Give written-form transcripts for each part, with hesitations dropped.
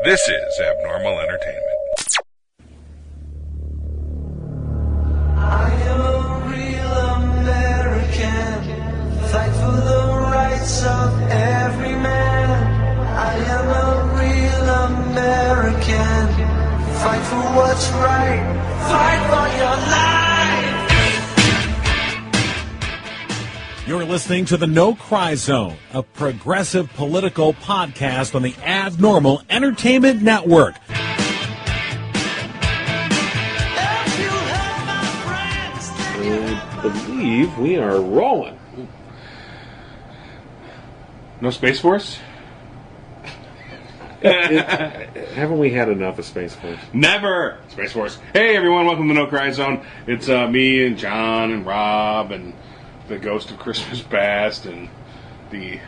This is Abnormal Entertainment. I am a real American, fight for the rights of every man. I am a real American, fight for what's right, fight for your life. You're listening to the No Cry Zone, a progressive political podcast on the Abnormal Entertainment Network. I believe we are rolling. No Space Force? Haven't we had enough of Space Force? Never! Space Force. Hey everyone, welcome to No Cry Zone. It's me and John and Rob and the ghost of Christmas past and the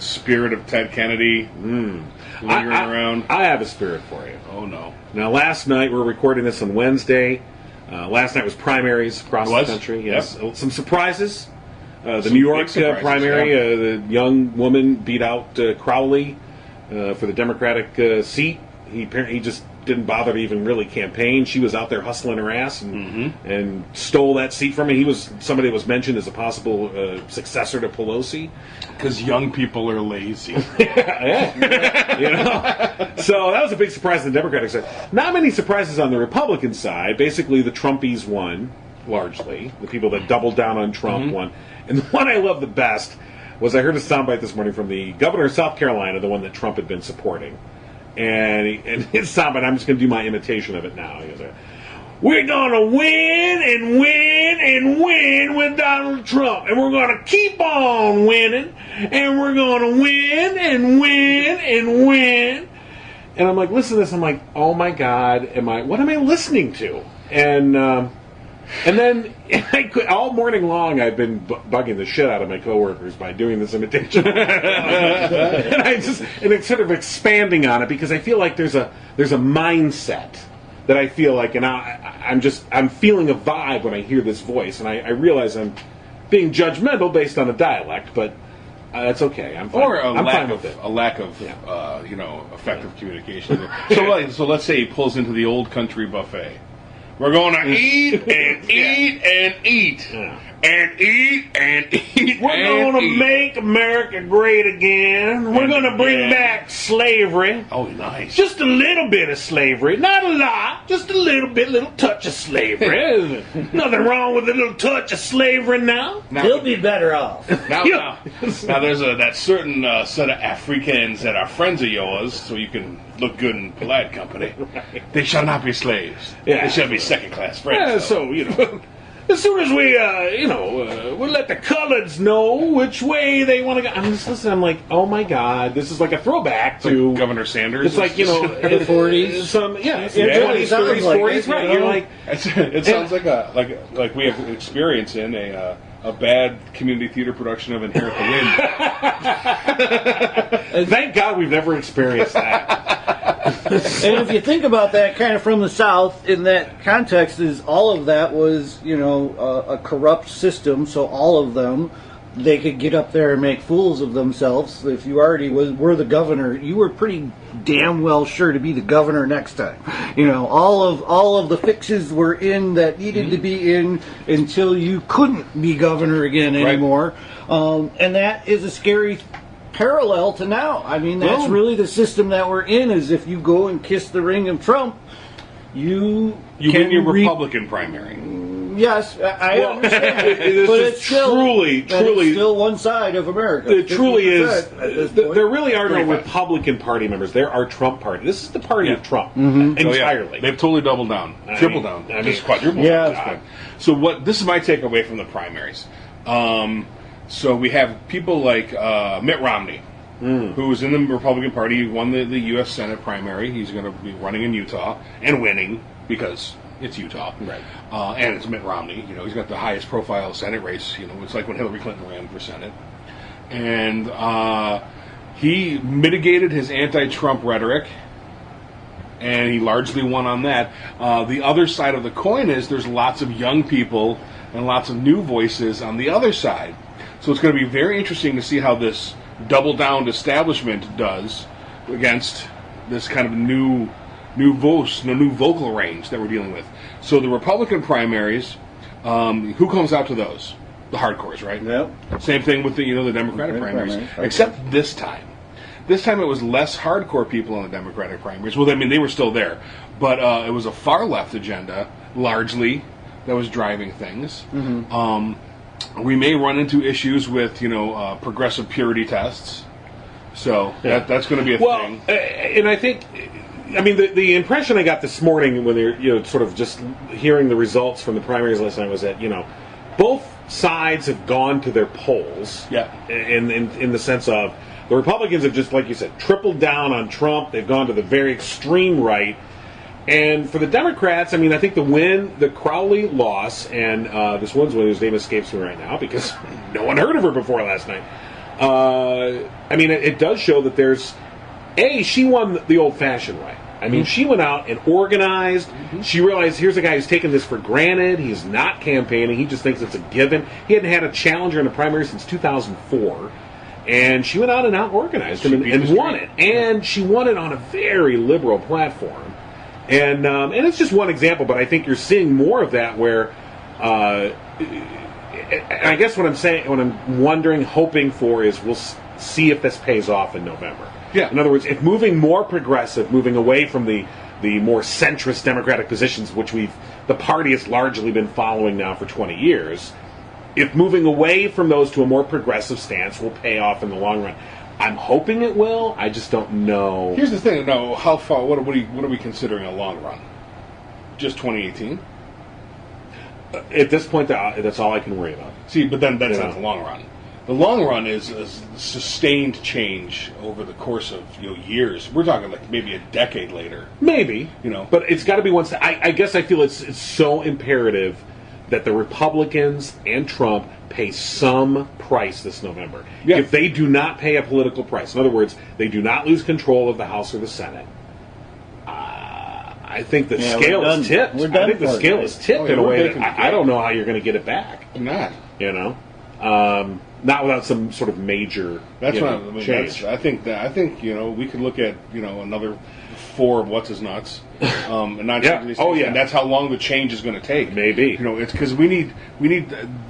spirit of Ted Kennedy lingering around. I have a spirit for you. Oh no. Now last night, we're recording this on Wednesday. Last night was primaries across the country. Yes, Yep. Some surprises. The Some New York big surprises, primary, the young woman beat out Crowley for the Democratic seat. He just didn't bother to even really campaign. She was out there hustling her ass and stole that seat from him. He was somebody that was mentioned as a possible successor to Pelosi. Because young people are lazy. Yeah. You know? So that was a big surprise on the Democratic side. Not many surprises on the Republican side. Basically, the Trumpies won, largely. The people that doubled down on Trump won. And the one I love the best was I heard a soundbite this morning from the governor of South Carolina, the one that Trump had been supporting. And his soundbite, I'm just going to do my imitation of it now. He goes, "We're going to win and win and win with Donald Trump. And we're going to keep on winning. And we're going to win and win and win." And I'm like, listen to this. I'm like, oh my God, what am I listening to? And then all morning long, I've been bugging the shit out of my coworkers by doing this imitation, and it's sort of expanding on it because I feel like there's a mindset that I feel like, and I'm feeling a vibe when I hear this voice, and I realize I'm being judgmental based on a dialect, but that's okay. I'm fine. Or a lack of effective communication. So let's say he pulls into the old country buffet. We're going to eat and eat and eat. And eat and eat. We're going to make America great again. We're going to bring back slavery. Oh, nice. Just a little bit of slavery. Not a lot. Just a little touch of slavery. Nothing wrong with a little touch of slavery now. He'll be better off. Now there's that certain set of Africans that are friends of yours, so you can look good in polite company. Right. They shall not be slaves. Yeah. They shall be second-class friends. So, as soon as we, we'll let the coloreds know which way they want to go. I'm just listening. I'm like, oh my God, this is like a throwback to like Governor Sanders. It's like, the 40s. 20s, 30s, 40s, right? You're like, it sounds like we have experience in a bad community theater production of Inherit the Wind. Thank God we've never experienced that. And if you think about that kind of from the South, in that context, is all of that was, a corrupt system, so all of them, they could get up there and make fools of themselves. If you already were the governor, you were pretty damn well sure to be the governor next time. All of the fixes were in that needed to be in until you couldn't be governor again anymore. Right. And that is a scary parallel to now. I mean, that's really the system that we're in, is if you go and kiss the ring of Trump, you win your Republican primary. Yes, I understand. But it's truly still one side of America. It truly is. There really are no Republican Party members. There are Trump Party. This is the party of Trump entirely. Oh, yeah. They've totally doubled down, tripled down, just quadrupled down. So this is my takeaway from the primaries. So we have people like Mitt Romney, who was in the Republican Party. He won the U.S. Senate primary. He's going to be running in Utah and winning because it's Utah. Right. And it's Mitt Romney. He's got the highest profile Senate race. It's like when Hillary Clinton ran for Senate. And he mitigated his anti-Trump rhetoric, and he largely won on that. The other side of the coin is there's lots of young people and lots of new voices on the other side. So it's going to be very interesting to see how this double-down establishment does against this kind of new vocal range that we're dealing with. So the Republican primaries, who comes out to those? The hardcores, right? Yep. Same thing with the Democratic primaries, except this time. This time it was less hardcore people in the Democratic primaries. Well, I mean, they were still there, but it was a far left agenda, largely, that was driving things. We may run into issues with, progressive purity tests. So that's going to be a thing. And I think, the impression I got this morning when they're, sort of just hearing the results from the primaries last night was that, both sides have gone to their polls. Yeah. In the sense of the Republicans have just, like you said, tripled down on Trump. They've gone to the very extreme right. And for the Democrats, I think the Crowley loss, and this one's one whose name escapes me right now because no one heard of her before last night. It does show that there's, she won the old-fashioned way. She went out and organized. She realized here's a guy who's taken this for granted. He's not campaigning. He just thinks it's a given. He hadn't had a challenger in the primary since 2004. And she went out and out-organized him and won it. And she won it on a very liberal platform. And it's just one example, but I think you're seeing more of that where, I guess what I'm wondering, hoping for is we'll see if this pays off in November. Yeah. In other words, if moving more progressive, moving away from the more centrist Democratic positions, which the party has largely been following now for 20 years, if moving away from those to a more progressive stance will pay off in the long run. I'm hoping it will. I just don't know. Here's the thing. No, how far? What are we considering a long run? Just 2018? At this point, that's all I can worry about. See, but then that's not the long run. The long run is a sustained change over the course of years. We're talking like maybe a decade later. Maybe, but it's got to be one step. I guess I feel it's so imperative that the Republicans and Trump pay some price this November. Yeah. If they do not pay a political price, in other words, they do not lose control of the House or the Senate, I think the scale is tipped. I think the scale is tipped in a way that I don't know how you're going to get it back. Not. Not without some sort of major change. I think we could look at another 4 of what's his nuts, and not these things, and that's how long the change is going to take. Maybe it's because we need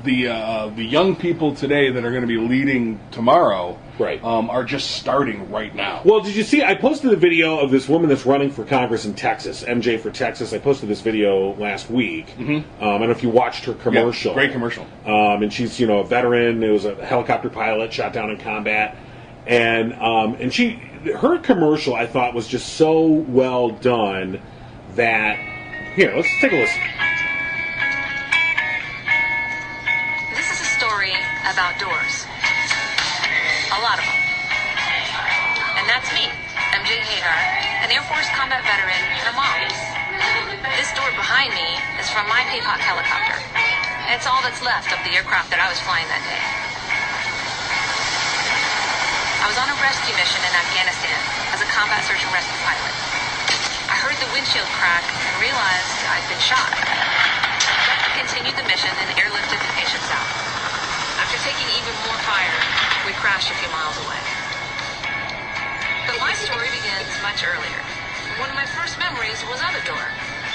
the young people today that are going to be leading tomorrow. Right. Are just starting right now. Well, did you see? I posted a video of this woman that's running for Congress in Texas, MJ for Texas. I posted this video last week. I don't know if you watched her commercial. Yeah, great commercial. And she's a veteran. It was a helicopter pilot shot down in combat, and her commercial I thought was just so well done that let's take a listen. This is a story about doors. A lot of them. And that's me, MJ Hadar, an Air Force combat veteran, her mom. This door behind me is from my Paypok helicopter. It's all that's left of the aircraft that I was flying that day. I was on a rescue mission in Afghanistan as a combat search and rescue pilot. I heard the windshield crack and realized I'd been shot. I continued the mission and airlifted the patients out. After taking even more fire, we crashed a few miles away. But my story begins much earlier. One of my first memories was of a door,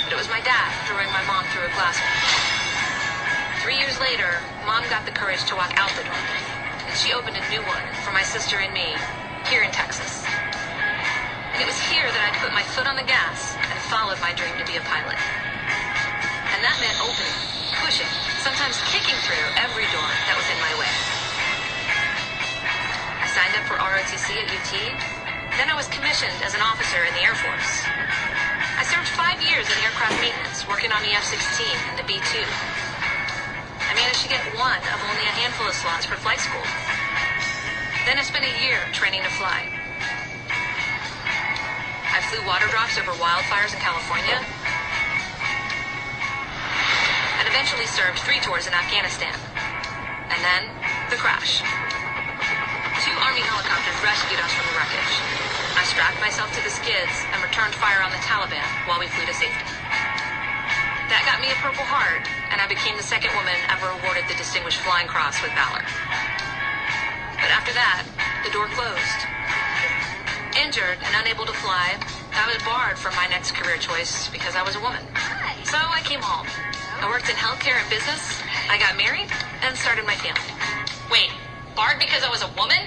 but it was my dad throwing my mom through a glass wall. 3 years later, Mom got the courage to walk out the door, and she opened a new one for my sister and me, here in Texas. And it was here that I'd put my foot on the gas and followed my dream to be a pilot. And that meant opening, pushing, sometimes kicking through every door that was in my way. I signed up for ROTC at UT, then I was commissioned as an officer in the Air Force. I served 5 years in aircraft maintenance, working on the F-16 and the B-2. I managed to get one of only a handful of slots for flight school. Then I spent a year training to fly. I flew water drops over wildfires in California, and eventually served 3 tours in Afghanistan. And then, the crash. 2 Army helicopters rescued us from the wreckage. I strapped myself to the skids and returned fire on the Taliban while we flew to safety. That got me a Purple Heart, and I became the second woman ever awarded the Distinguished Flying Cross with Valor. But after that, the door closed. injured and unable to fly, I was barred from my next career choice because I was a woman. So I came home. I worked in healthcare and business. I got married and started my family. Wait, barred because I was a woman?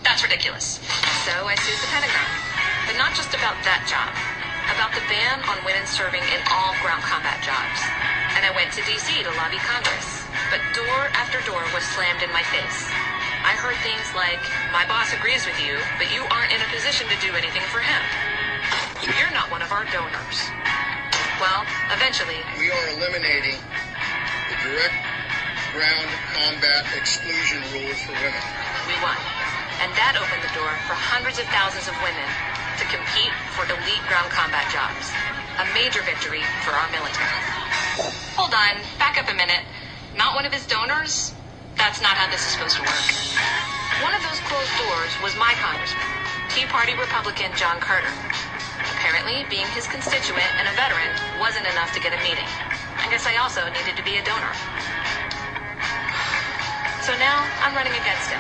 That's ridiculous. So I sued the Pentagon. But not just about that job. About the ban on women serving in all ground combat jobs. And I went to D.C. to lobby Congress. But door after door was slammed in my face. I heard things like, my boss agrees with you, but you aren't in a position to do anything for him. You're not one of our donors. Well, eventually, We are eliminating the direct ground combat exclusion rules for women. we won. And that opened the door for hundreds of thousands of women to compete for elite ground combat jobs. A major victory for our military. Hold on, back up a minute. Not one of his donors? That's not how this is supposed to work. One of those closed doors was my congressman, Tea Party Republican John Carter. Apparently, being his constituent and a veteran wasn't enough to get a meeting. I guess I also needed to be a donor. So now, I'm running against him,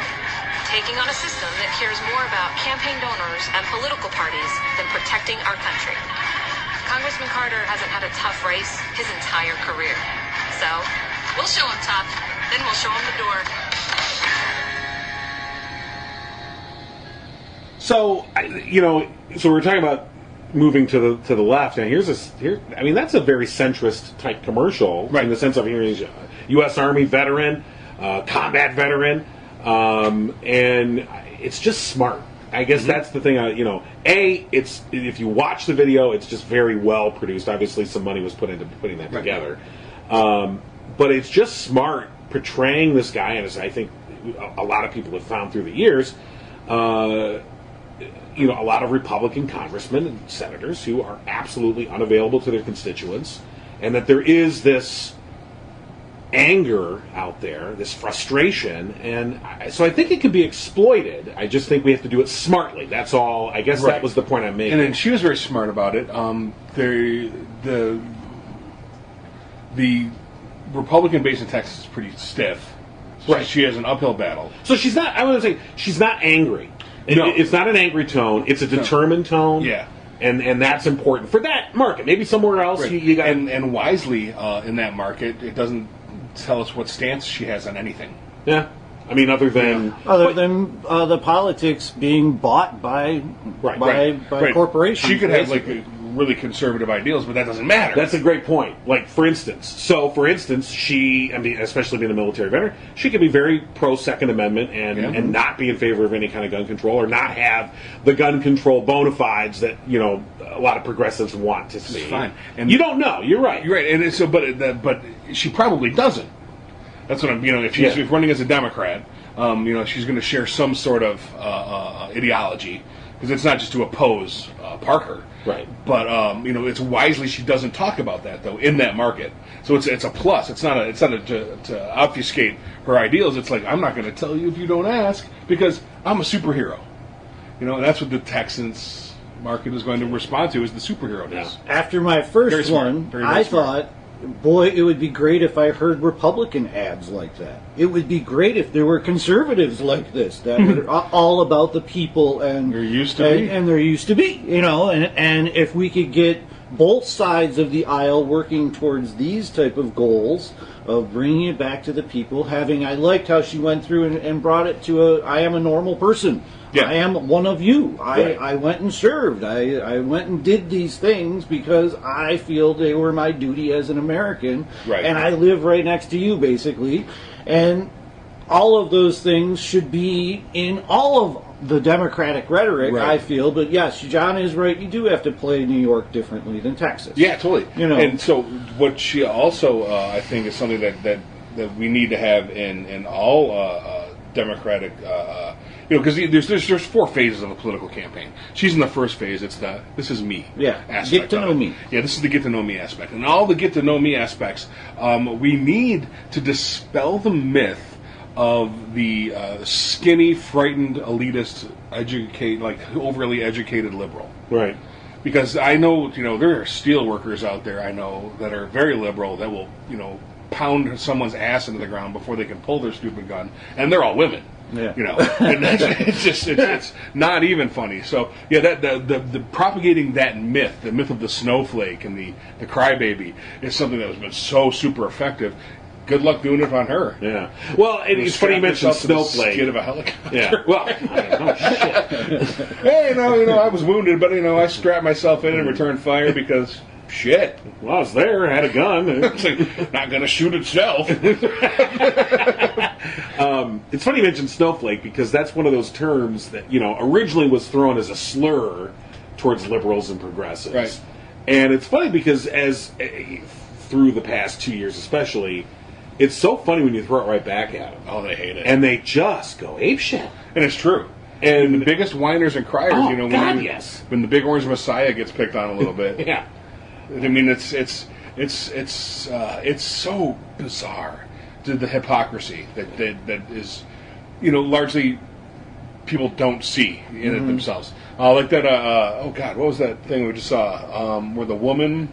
taking on a system that cares more about campaign donors and political parties than protecting our country. Congressman Carter hasn't had a tough race his entire career. So, we'll show him tough, then we'll show him the door. So, so we're talking about moving to the left, and that's a very centrist type commercial, Right. in the sense of he's a U.S. Army veteran, combat veteran, and it's just smart. I guess that's the thing. It's if you watch the video, it's just very well produced. Obviously, some money was put into putting that together, but it's just smart portraying this guy, and as I think a lot of people have found through the years. A lot of Republican congressmen and senators who are absolutely unavailable to their constituents, and that there is this anger out there, this frustration, and so I think it can be exploited. I just think we have to do it smartly. That's all. I guess that was the point I'm making. And then she was very smart about it. The Republican base in Texas is pretty stiff. So Right. She has an uphill battle. So she's not. I want to say she's not angry. No. It's not an angry tone. It's a determined tone. Yeah. And that's important for that market. Maybe somewhere else Right. you got. And wisely in that market, it doesnn't tell us what stance she has on anything. Yeah. I mean, other than the politics being bought by Right. corporations. She could have basically. really conservative ideals, but that doesn't matter. That's a great point. Like, for instance, she, especially being a military veteran, she could be very pro Second Amendment and not be in favor of any kind of gun control, or not have the gun control bona fides that a lot of progressives want to see. fine. And you don't know. You're right. You're right, and it's, but she probably doesn't. That's what I'm. If she's running as a Democrat, she's going to share some sort of ideology, because it's not just to oppose Parker. Right. But it's wisely she doesn't talk about that though in that market. So it's a plus. It's not to obfuscate her ideals. It's like, I'm not going to tell you if you don't ask, because I'm a superhero. And that's what the Texans market is going to respond to, is the superhero-ness. After my first Very smart. one, Very I smart. thought, boy, it would be great if I heard Republican ads like that. It would be great if there were conservatives like this that are all about the people, and There used to be. and there used to be, and if we could get both sides of the aisle working towards these type of goals of bringing it back to the people. I liked how she went through and brought it to I am a normal person. Yeah. I am one of you. Right. I went and served. I went and did these things because I feel they were my duty as an American. Right. And I live right next to you, basically. And all of those things should be in all of the Democratic rhetoric, Right. I feel. But yes, John is right. You do have to play New York differently than Texas. Yeah, totally. And so what she also, I think, is something that we need to have in all Democratic, because there's 4 phases of a political campaign. She's in the first phase. It's the this is me. Aspect get to of know it. me. Yeah, this is the get to know me aspect, and all the get to know me aspects. We need to dispel the myth of the skinny, frightened, elitist, overly educated liberal. Right. Because I know, there are steel workers out there I know that are very liberal that will, pound someone's ass into the ground before they can pull their stupid gun, and they're all women. Yeah. You know, and it's not even funny. So yeah, that the propagating that myth, the myth of the snowflake and the crybaby, is something that has been so super effective. Good luck doing it on her. Yeah. Well, and it's funny you mentioned snowflake. Skid of a helicopter. Yeah. Well, oh, shit. Hey, you know, I was wounded, but I strapped myself in and returned fire because. Shit. Well, I was there, I had a gun. It's like, not going to shoot itself. It's funny you mentioned snowflake because that's one of those terms that, originally was thrown as a slur towards liberals and progressives. Right. And it's funny because through the past 2 years especially, it's so funny when you throw it right back at them. Oh, they hate it. And they just go apeshit. And it's true. And the biggest whiners and criers, yes. When the big orange messiah gets picked on a little bit. Yeah. I mean, it's so bizarre, the hypocrisy that is, largely people don't see in it themselves. Like that. Oh God, what was that thing we just saw? Where the woman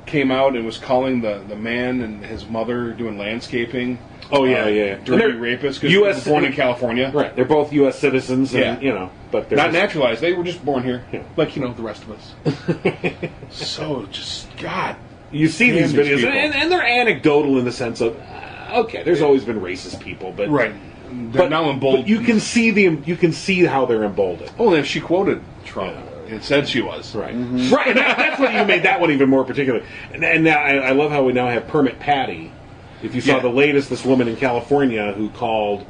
came out and was calling the man and his mother doing landscaping. Oh yeah. Dirty rapists because they were born in California. Right. They're both U.S. citizens, and but they're not naturalized. They were just born here, like the rest of us. So just God, you see these videos, people. and they're anecdotal in the sense of okay, there's always been racist people, but right. They're now emboldened. But you can see You can see how they're emboldened. Oh, and she quoted Trump. Yeah. It said she was right. Right. That's what you made that one even more particular. And now I love how we now have Permit Patty. If you saw the latest, this woman in California who called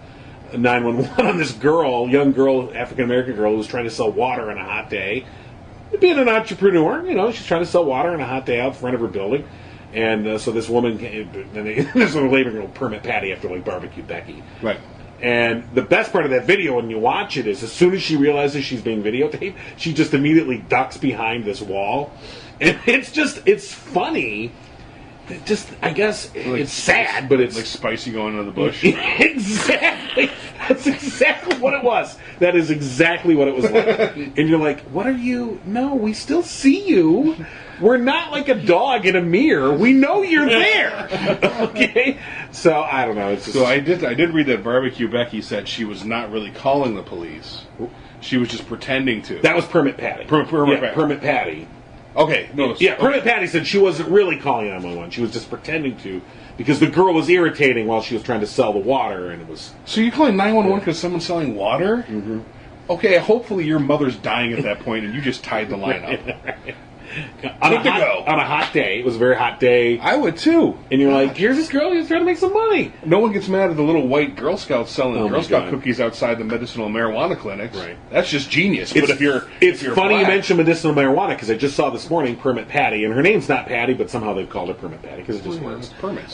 911 on this young girl, African-American girl, who was trying to sell water on a hot day. Being an entrepreneur, she's trying to sell water on a hot day out front of her building. And so this woman, this little labeling girl, Permit Patty, after like Barbecue Becky. Right. And the best part of that video, when you watch it, is as soon as she realizes she's being videotaped, she just immediately ducks behind this wall. And it's funny. I guess it's sad, but it's like Spicy going into the bush. Exactly. That's exactly what it was. That is exactly what it was like. And you're like, what are you? No, we still see you. We're not like a dog in a mirror. We know you're there. Okay? So, I don't know. It's just... So I did read that Barbecue Becky said she was not really calling the police. She was just pretending to. That was Permit Patty. Permit Patty. Okay. No. Permit Patty said she wasn't really calling 911. She was just pretending to because the girl was irritating while she was trying to sell the water, and it was... So you're calling 911 because someone's selling water? Mm-hmm. Okay, hopefully your mother's dying at that point, and you just tied the line up. On a hot day. It was a very hot day. I would too. And you're like, here's this girl who's trying to make some money. No one gets mad at the little white Girl Scouts selling Girl Scout cookies outside the medicinal marijuana clinics. Right. That's just genius. It's If funny you mention medicinal marijuana because I just saw this morning Permit Patty, and her name's not Patty, but somehow they've called her Permit Patty because it just works. Permits.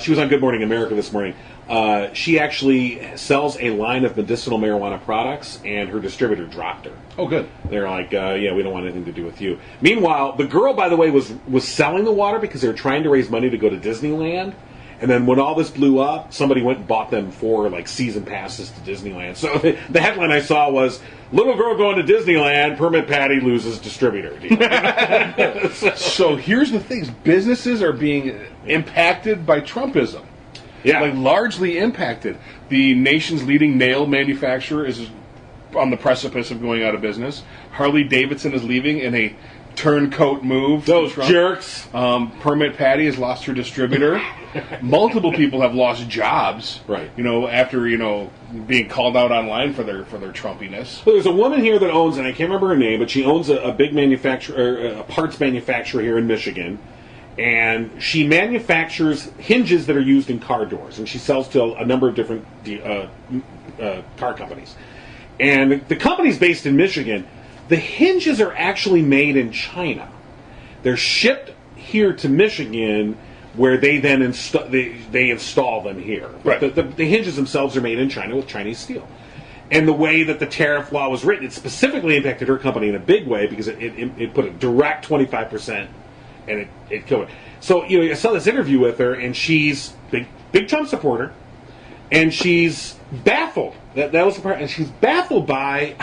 She was on Good Morning America this morning. She actually sells a line of medicinal marijuana products, and her distributor dropped her. Oh, good. They're like, yeah, we don't want anything to do with you. Meanwhile, the girl, by the way, was selling the water because they were trying to raise money to go to Disneyland. And then when all this blew up, somebody went and bought them 4 season passes to Disneyland. So the headline I saw was, "Little girl going to Disneyland, Permit Patty loses distributor." So here's the thing. Businesses are being impacted by Trumpism. Yeah. Largely impacted. The nation's leading nail manufacturer is on the precipice of going out of business. Harley Davidson is leaving in a turncoat move. Those jerks. Permit Patty has lost her distributor. Multiple people have lost jobs. Right. After being called out online for their Trumpiness. Well, there's a woman here that owns, and I can't remember her name, but she owns a big manufacturer, a parts manufacturer here in Michigan. And she manufactures hinges that are used in car doors, and she sells to a number of different car companies. And the company's based in Michigan. The hinges are actually made in China. They're shipped here to Michigan, where they then install them here. Right. The hinges themselves are made in China with Chinese steel. And the way that the tariff law was written, it specifically impacted her company in a big way because it put a direct 25%. And it killed her. So, I saw this interview with her, and she's big Trump supporter, and she's baffled. That was the part, and she's baffled by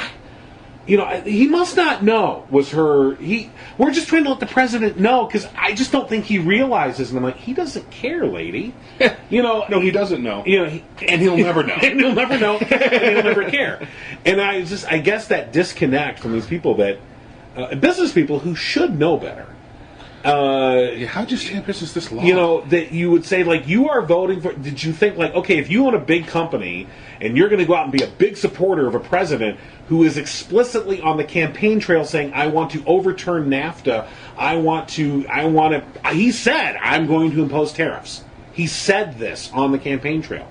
he must not know. We're just trying to let the president know, because I just don't think he realizes. And I'm like, he doesn't care, lady. No, he doesn't know. And he'll never know. And he'll never know. And he'll never care. And I guess that disconnect from these people that business people who should know better. How'd you stay in business this long? That you would say, like, you are voting for. Did you think, like, okay, if you own a big company and you're going to go out and be a big supporter of a president who is explicitly on the campaign trail saying, I want to overturn NAFTA, he said, I'm going to impose tariffs. He said this on the campaign trail.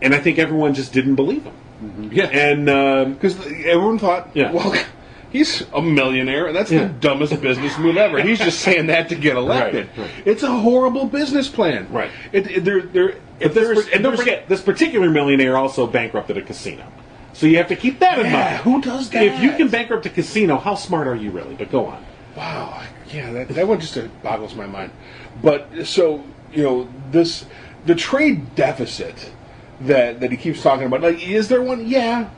And I think everyone just didn't believe him. Mm-hmm. Yeah. And, because everyone thought, well, he's a millionaire, and that's the dumbest business move ever. He's just saying that to get elected. Right. It's a horrible business plan. Right. And don't forget, this particular millionaire also bankrupted a casino. So you have to keep that in mind. Who does that? If you can bankrupt a casino, how smart are you really? But go on. Wow. Yeah, that one just boggles my mind. But, so, the trade deficit that he keeps talking about, like, is there one? Yeah,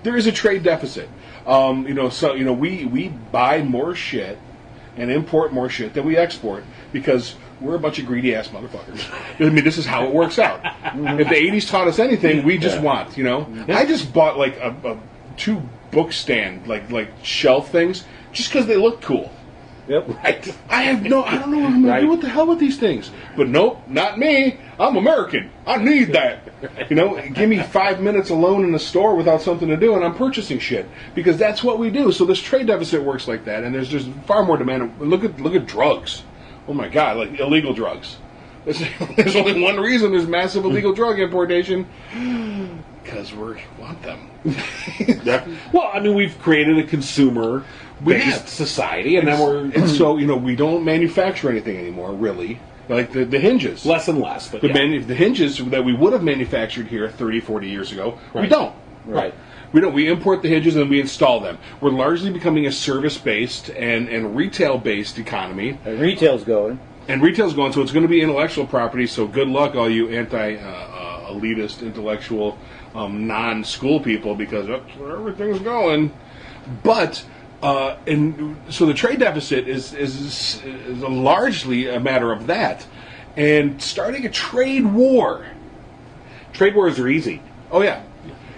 there is a trade deficit. We buy more shit and import more shit than we export because we're a bunch of greedy ass motherfuckers. I mean, this is how it works out. If the 80s taught us anything, we just want, I just bought like a 2 book stand, like shelf things, just because they look cool. Yep. Right. I don't know what I'm going to do what the hell with these things. But nope, not me. I'm American. I need that. Give me 5 minutes alone in the store without something to do, and I'm purchasing shit because that's what we do. So this trade deficit works like that, and there's just far more demand. Look at drugs. Oh my God, like illegal drugs. There's only one reason there's massive illegal drug importation. Because we want them. Well, I mean, we've created a consumer-based society, and so we don't manufacture anything anymore, really. Like the hinges. Less and less. But the hinges that we would have manufactured here 30, 40 years ago, we don't. Right. We don't. We import the hinges and we install them. We're largely becoming a service-based and retail-based economy. And retail's going. So it's going to be intellectual property, so good luck, all you elitist, intellectual, non-school people, because that's where everything's going. But and so the trade deficit is largely a matter of that, and starting a trade war. Trade wars are easy. Oh yeah.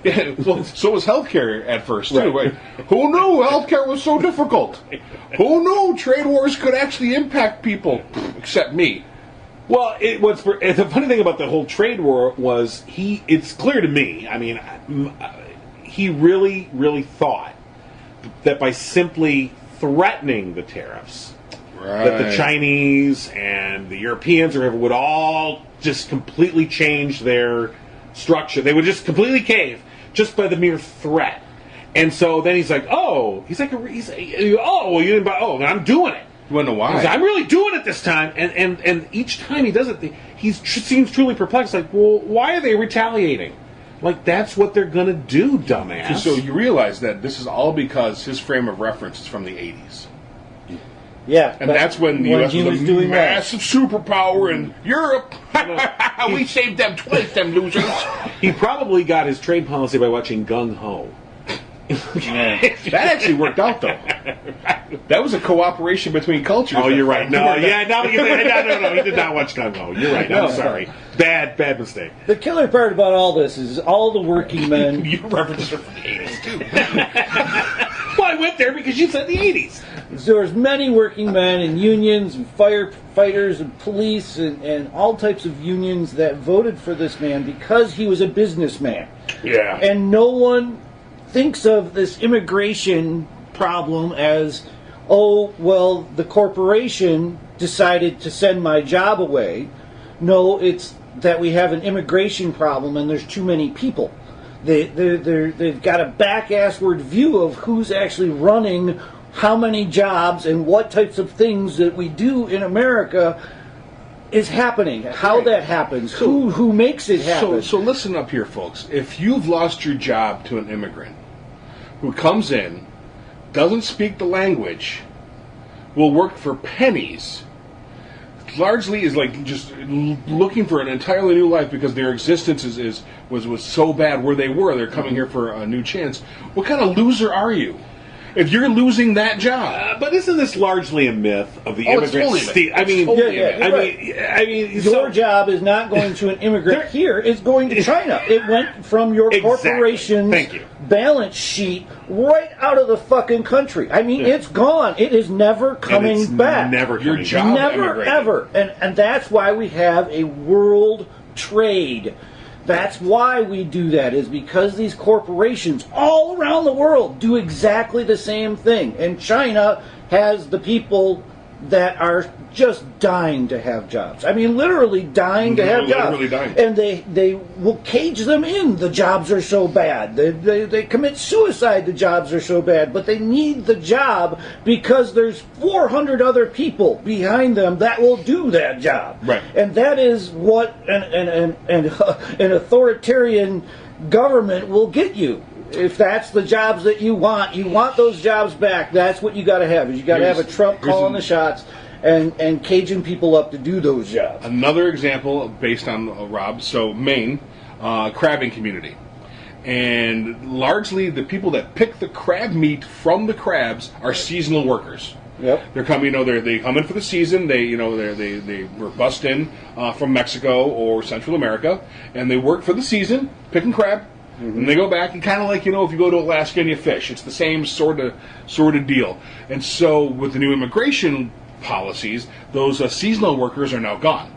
Yeah, well, so was healthcare at first too. Right. Who knew healthcare was so difficult? Who knew trade wars could actually impact people, except me? Well, the funny thing about the whole trade war was it's clear to me, I mean, he really, really thought that by simply threatening the tariffs, that the Chinese and the Europeans or whoever would all just completely change their structure. They would just completely cave just by the mere threat. And so then he's like, well, you didn't buy, I'm doing it. You want to know why? Like, I'm really doing it this time. And each time he does it, he seems truly perplexed. Like, well, why are they retaliating? Like, that's what they're going to do, dumbass. So you realize that this is all because his frame of reference is from the 80s. Yeah. And that's when the U.S. was a massive superpower in Europe. We saved them twice, them losers. He probably got his trade policy by watching Gung Ho. That actually worked out, though. That was a cooperation between cultures. Oh, you're right. No, he did not watch Gung Ho. You're right. I'm sorry. Bad mistake. The killer part about all this is all the working men. You referenced it from the 80s, too. Well, I went there because you said the 80s. So there's many working men and unions and firefighters and police and all types of unions that voted for this man because he was a businessman. Yeah. And no one thinks of this immigration problem as, the corporation decided to send my job away. No, it's that we have an immigration problem and there's too many people. They've got a back-assward view of who's actually running how many jobs and what types of things that we do in America is happening, how that happens, who makes it happen. So listen up here, folks. If you've lost your job to an immigrant who comes in, doesn't speak the language, will work for pennies, largely is like just looking for an entirely new life because their existence was so bad where they were. They're coming here for a new chance. What kind of loser are you? if you're losing that job. But isn't this largely a myth of the Oh, it's immigrant totally a myth. state? I It's mean, totally a myth. I mean, Your job is not going to an immigrant here. It's going to China. It went from your Exactly. corporation's Thank you. balance sheet right out of the fucking country. I mean, it's gone. It is never coming it's back. Never Your coming job back. Never, emigrated. ever. And that's why we have a world trade. That's why we do that, is because these corporations all around the world do exactly the same thing. And China has the people that are just dying to have jobs. I mean, literally dying to have jobs. Literally dying. And they will cage them in. The jobs are so bad. They commit suicide. The jobs are so bad. But they need the job because there's 400 other people behind them that will do that job. Right. And that is what an authoritarian government will get you. If that's the jobs that you want those jobs back. That's what you got to have. Is you got to have a Trump calling the shots and caging people up to do those jobs. Another example based on Rob. So Maine, crabbing community, and largely the people that pick the crab meat from the crabs are seasonal workers. Yep. They're coming. They come in for the season. They were bussed in from Mexico or Central America, and they work for the season picking crab. And they go back and kind of like, if you go to Alaska and you fish, it's the same sort of deal. And so with the new immigration policies, those seasonal workers are now gone.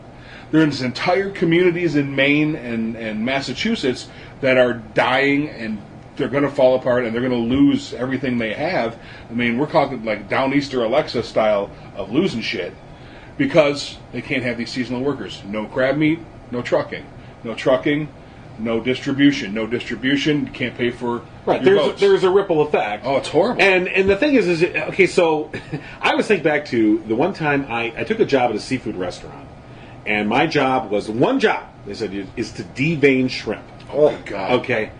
There's entire communities in Maine and Massachusetts that are dying, and they're going to fall apart, and they're going to lose everything they have. I mean, we're talking like Downeaster Alexa style of losing shit because they can't have these seasonal workers. No crab meat, no trucking. No trucking. No distribution. No distribution. You can't pay for Right, your boats. there's a ripple effect. Oh, it's horrible. And the thing is okay, so I always think back to the one time I took a job at a seafood restaurant, and my job was one job. They said is to devein shrimp. Oh my God. Okay,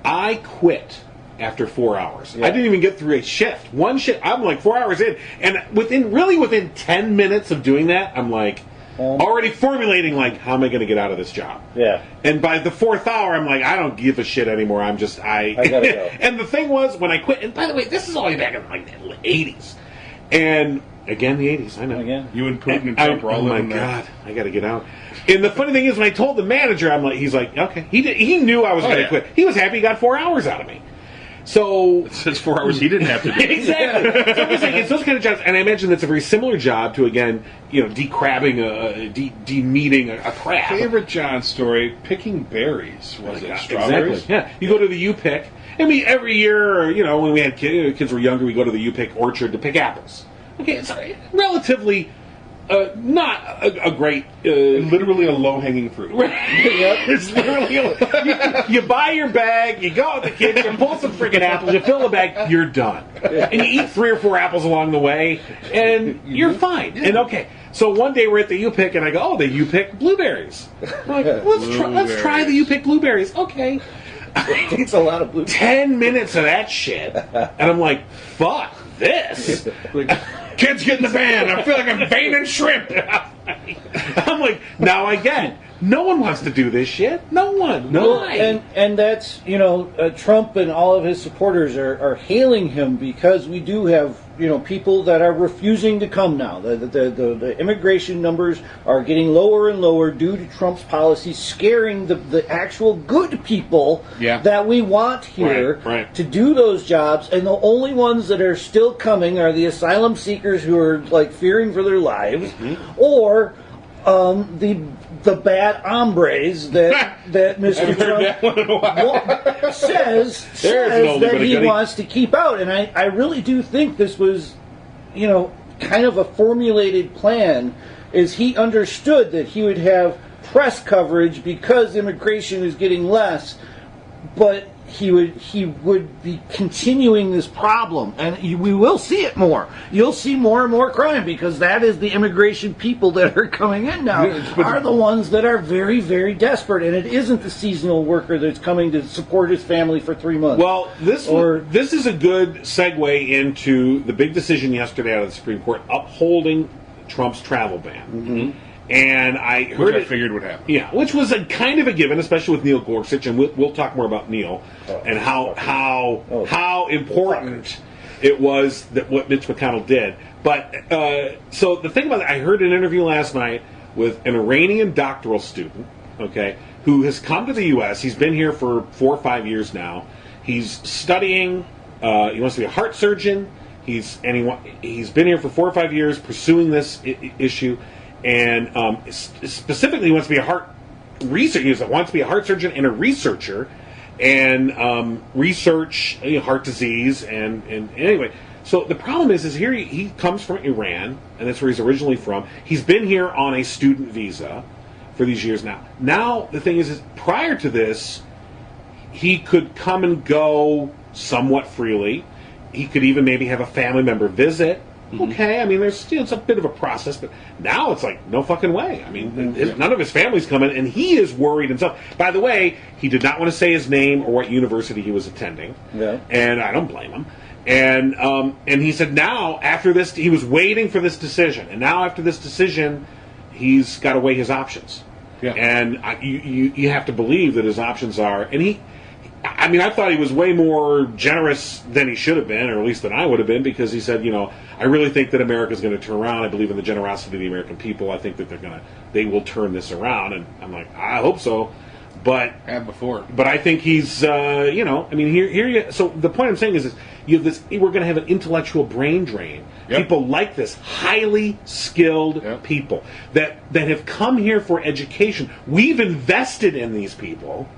I quit after 4 hours. I didn't even get through a shift. One shift. I'm like 4 hours in, and within 10 minutes of doing that, I'm like. Already formulating, like, how am I going to get out of this job? Yeah. And by the 4th hour, I'm like, I don't give a shit anymore. I gotta go. And the thing was, when I quit, and by the way, this is all the way back in like the 80s. And again, the 80s, I know. Again. You and Putin and Trump were all oh my living there. God, I got to get out. And the funny thing is, when I told the manager, he's like, okay. He knew I was going to yeah. quit. He was happy he got 4 hours out of me. So Since 4 hours, he didn't have to do it. exactly. So I'm just saying, it's those kind of jobs, and I imagine that's a very similar job to decrabbing, de-meating a crab. Favorite John story: picking berries. Was it strawberries? Exactly. Yeah, you go to the U-Pick. I mean, every year, when we had kids were younger, we go to the U-Pick orchard to pick apples. Okay, it's relatively not a great. Literally a low-hanging fruit. It's literally you buy your bag, you go with the kids, you pull some freaking apples, you fill the bag, you're done, and you eat 3 or 4 apples along the way, and you're fine. And okay, so one day we're at the U-Pick, and I go, oh, the U-Pick blueberries. I'm like, let's try the U-Pick blueberries. Okay. It takes a lot of blue. 10 minutes of that shit, and I'm like, fuck this. Kids, get in the van. I feel like I'm veining shrimp. I'm like, now I get it. No one wants to do this shit. No one. No. Well, and that's Trump and all of his supporters are hailing him because we do have people that are refusing to come now. The immigration numbers are getting lower and lower due to Trump's policies, scaring the actual good people that we want here to do those jobs. And the only ones that are still coming are the asylum seekers who are like fearing for their lives, or the bad hombres that Mr. Trump says that he wants to keep out. And I really do think this was, kind of a formulated plan, is he understood that he would have press coverage because immigration is getting less, but he would be continuing this problem, and we will see it more. You'll see more and more crime because that is the immigration people that are coming in now are the ones that are very, very desperate, and it isn't the seasonal worker that's coming to support his family for 3 months. Well, this is a good segue into the big decision yesterday out of the Supreme Court upholding Trump's travel ban. Mm-hmm. And I heard I figured would happen. Yeah, which was a kind of a given, especially with Neil Gorsuch, and we'll talk more about Neil and how important It was that what Mitch McConnell did. But so the thing about it, I heard an interview last night with an Iranian doctoral student, okay, who has come to the U.S. He's been here for 4 or 5 years now. He's studying. He wants to be a heart surgeon. He's been here for 4 or 5 years pursuing this issue, and specifically he wants to be a heart researcher. He wants to be a heart surgeon and a researcher, and research heart disease. And anyway, so the problem is here he comes from Iran, and that's where he's originally from. He's been here on a student visa for these years now. Now the thing is prior to this, he could come and go somewhat freely. He could even maybe have a family member visit. Okay, I mean, there's it's a bit of a process, but now it's like, no fucking way. I mean, none of his family's coming, and he is worried himself. By the way, he did not want to say his name or what university he was attending, and I don't blame him. And he said now, after this, he was waiting for this decision, and now after this decision, he's got to weigh his options. Yeah. And you have to believe that his options are, and I mean, I thought he was way more generous than he should have been, or at least than I would have been, because he said, I really think that America's going to turn around. I believe in the generosity of the American people. I think that they will turn this around, and I'm like, I hope so. But I think he's, I mean, here. So the point I'm saying is you have this. We're going to have an intellectual brain drain. Yep. People like this, highly skilled people that have come here for education. We've invested in these people.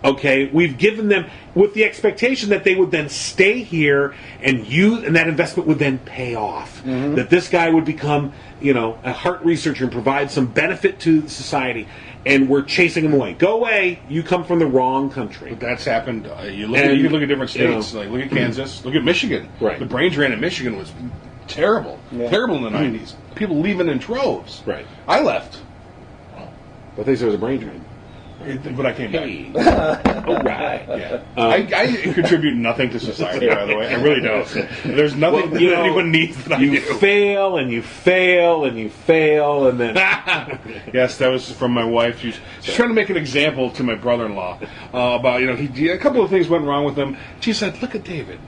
Okay, we've given them with the expectation that they would then stay here and that investment would then pay off. Mm-hmm. That this guy would become, a heart researcher and provide some benefit to society. And we're chasing him away. Go away! You come from the wrong country. But that's happened. You can look at different states. Like look at Kansas. Look at Michigan. Right. The brain drain in Michigan was terrible. Yeah. Terrible in the '90s. People leaving in droves. Right. I left. But they said it was a brain drain. But I came back. All right. Yeah. I contribute nothing to society, by the way. I really don't. There's nothing that anyone needs that I do. You fail, and you fail, and you fail, and then... Yes, that was from my wife. She's trying to make an example to my brother-in-law about, a couple of things went wrong with him. She said, look at David.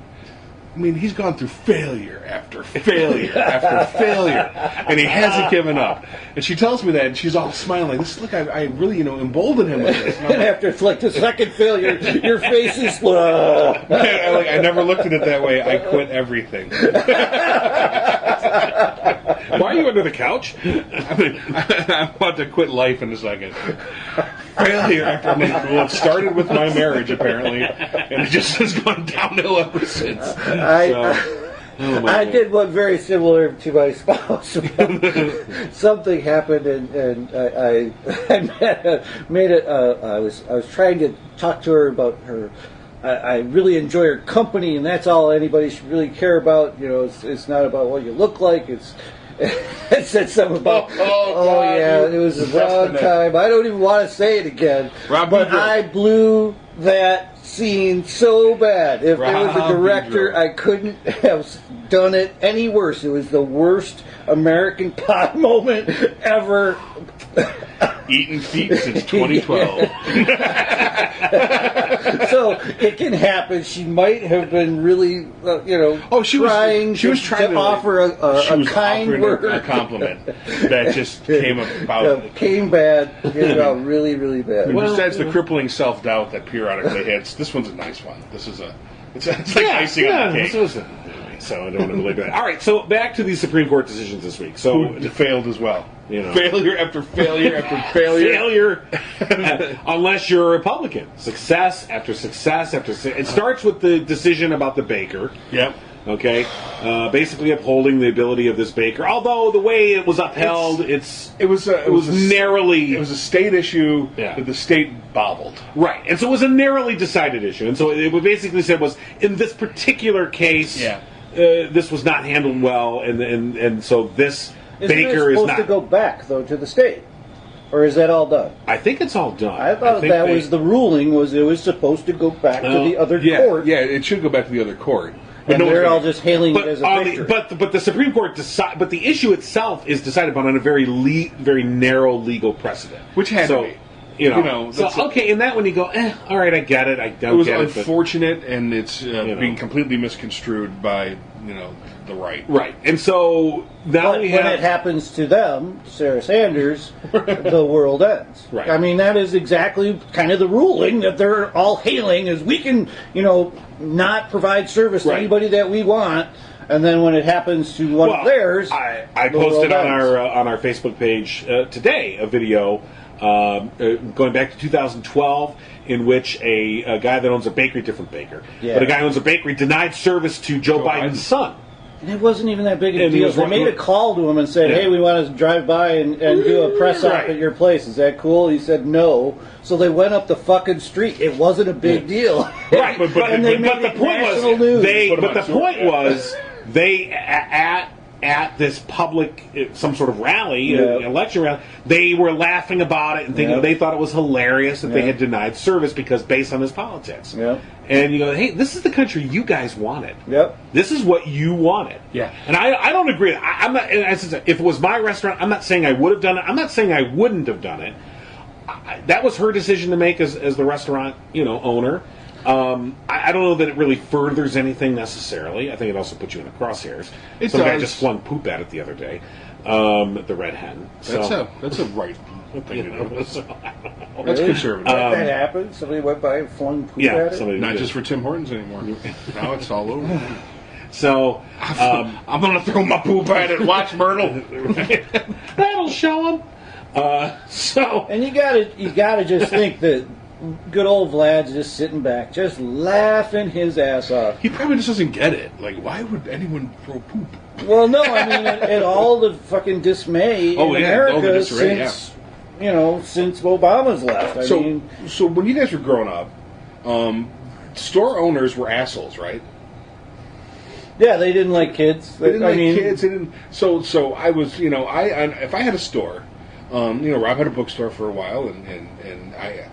I mean, he's gone through failure after failure after failure, and he hasn't given up. And she tells me that, and she's all smiling. Look, I really, emboldened him with this. And after the second failure, your face is... I never looked at it that way. I quit everything. Why are you under the couch? I'm about to quit life in a second. Failure after well, it started with my marriage, apparently, and it just has gone downhill ever since. I did one very similar to my spouse. Something happened, and I made it. I was trying to talk to her about her. I really enjoy her company, and that's all anybody should really care about. It's not about what you look like. It said something about, it was the wrong time. I don't even want to say it again. I blew that scene so bad. If there was a director, I couldn't have done it any worse. It was the worst American Pie moment ever. Eaten feet since 2012. So it can happen. She might have been really, she was trying to offer a kind word, a compliment that just came about. Came bad. Came out really, really bad. Besides the crippling self-doubt that periodically hits, this one's a nice one. This is it's like icing on the cake. So I don't want to belabor that. All right, so back to these Supreme Court decisions this week. So it failed as well. Failure after failure after failure. Unless you're a Republican. Success after success after success. It starts with the decision about the baker. Yep. Okay, basically upholding the ability of this baker. Although the way it was upheld, it was narrowly. It was a state issue that the state bobbled. Right, and so it was a narrowly decided issue. And so it basically said was in this particular case, this was not handled well, and so this baker is not supposed to go back though to the state. Or is that all done? I think it's all done. I thought that was the ruling. Was it was supposed to go back to the other court? Yeah, it should go back to the other court. But they're all just hailing it as a victory. But the Supreme Court but the issue itself is decided upon on a very narrow legal precedent, which had to be. So okay, in that one you go, all right, I get it. I don't It get was it. unfortunate, and it's being completely misconstrued by the right. Right, and so now But we when have it happens to them, Sarah Sanders, the world ends. Right. I mean, that is exactly kind of the ruling that they're all hailing, is we can, not provide service to Right. anybody that we want, and then when it happens to one of theirs, I the posted world on ends. on our Facebook page today a video going back to 2012 in which a guy that owns a bakery, different baker, Yeah. but a guy who owns a bakery denied service to Joe Biden's son. And it wasn't even that big a And he deal. was They made a running- call to him and said, Yeah. hey, we want to drive by and do a press op Right. at your place. Is that cool? He said no. So they went up the fucking street. It wasn't a big deal. Right, but and they made the it point national was news. they. Put 'em But on the tour, point yeah. was they at this public some sort of rally, Yeah. election rally. They were laughing about it and thinking Yeah. they thought it was hilarious that they Yeah. had denied service because based on his politics. Yeah. And you go, hey, this is the country you guys wanted. Yep. This is what you wanted. Yeah. And I don't agree. I'm not. And as I said, if it was my restaurant, I'm not saying I would have done it. I'm not saying I wouldn't have done it. That was her decision to make as the restaurant, owner. I don't know that it really furthers anything necessarily. I think it also puts you in the crosshairs. It Some guy does. just flung poop at it the other day. The Red Hen. That's a right thing to do. So, That's Really? conservative. That happened? Somebody went by and flung poop yeah, at it? somebody Not did. just for Tim Hortons anymore. Now it's all over. So I'm gonna throw my poop at it. Watch Myrtle. that'll show him. So And you gotta just think that good old Vlad's just sitting back, just laughing his ass off. He probably just doesn't get it. Like, why would anyone throw poop? Well, no, I mean, at all the fucking dismay Oh, in yeah, America all the disarray, since since Obama's left. I So, mean, so when you guys were growing up, store owners were assholes, right? yeah, they didn't like kids. They didn't I like mean, kids. They didn't. So I was, if I had a store, Rob had a bookstore for a while, and I.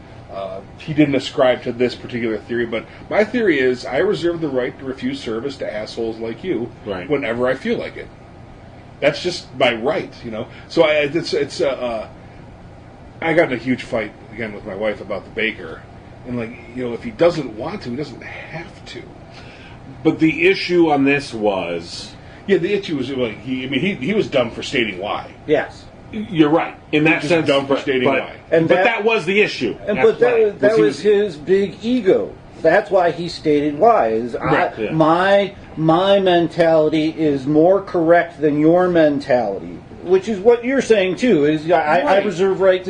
He didn't ascribe to this particular theory, but my theory is I reserve the right to refuse service to assholes like you Right. whenever I feel like it. That's just my right, So I got in a huge fight again with my wife about the baker, and if he doesn't want to, he doesn't have to. but the issue on this was, Yeah, the issue was he was dumb for stating why. yes. you're right in that Just sense. dumb for stating why. And but that- that was the issue. And, That's but that why. was, that he was his big ego. That's why he stated why. Right, yeah. My mentality is more correct than your mentality, which is what you're saying too. Is I Right. reserve right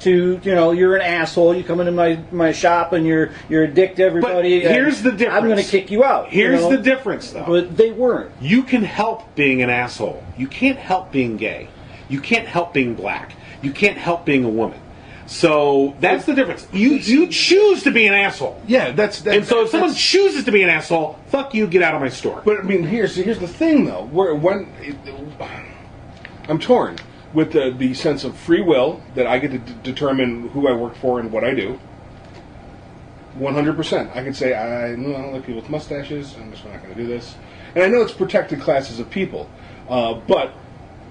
to you're an asshole. You come into my shop and you're a dick to everybody. But here's and the difference. I'm going to kick you out. Here's the difference, though. But they weren't. You can help being an asshole. You can't help being gay. You can't help being black. You can't help being a woman. So that's the difference. You choose to be an asshole. Yeah, that's And so if someone chooses to be an asshole, fuck you, get out of my store. But I mean, here's the thing though. I'm torn with the sense of free will that I get to determine who I work for and what I do. 100%. I can say I don't like people with mustaches. I'm just not going to do this. And I know it's protected classes of people, but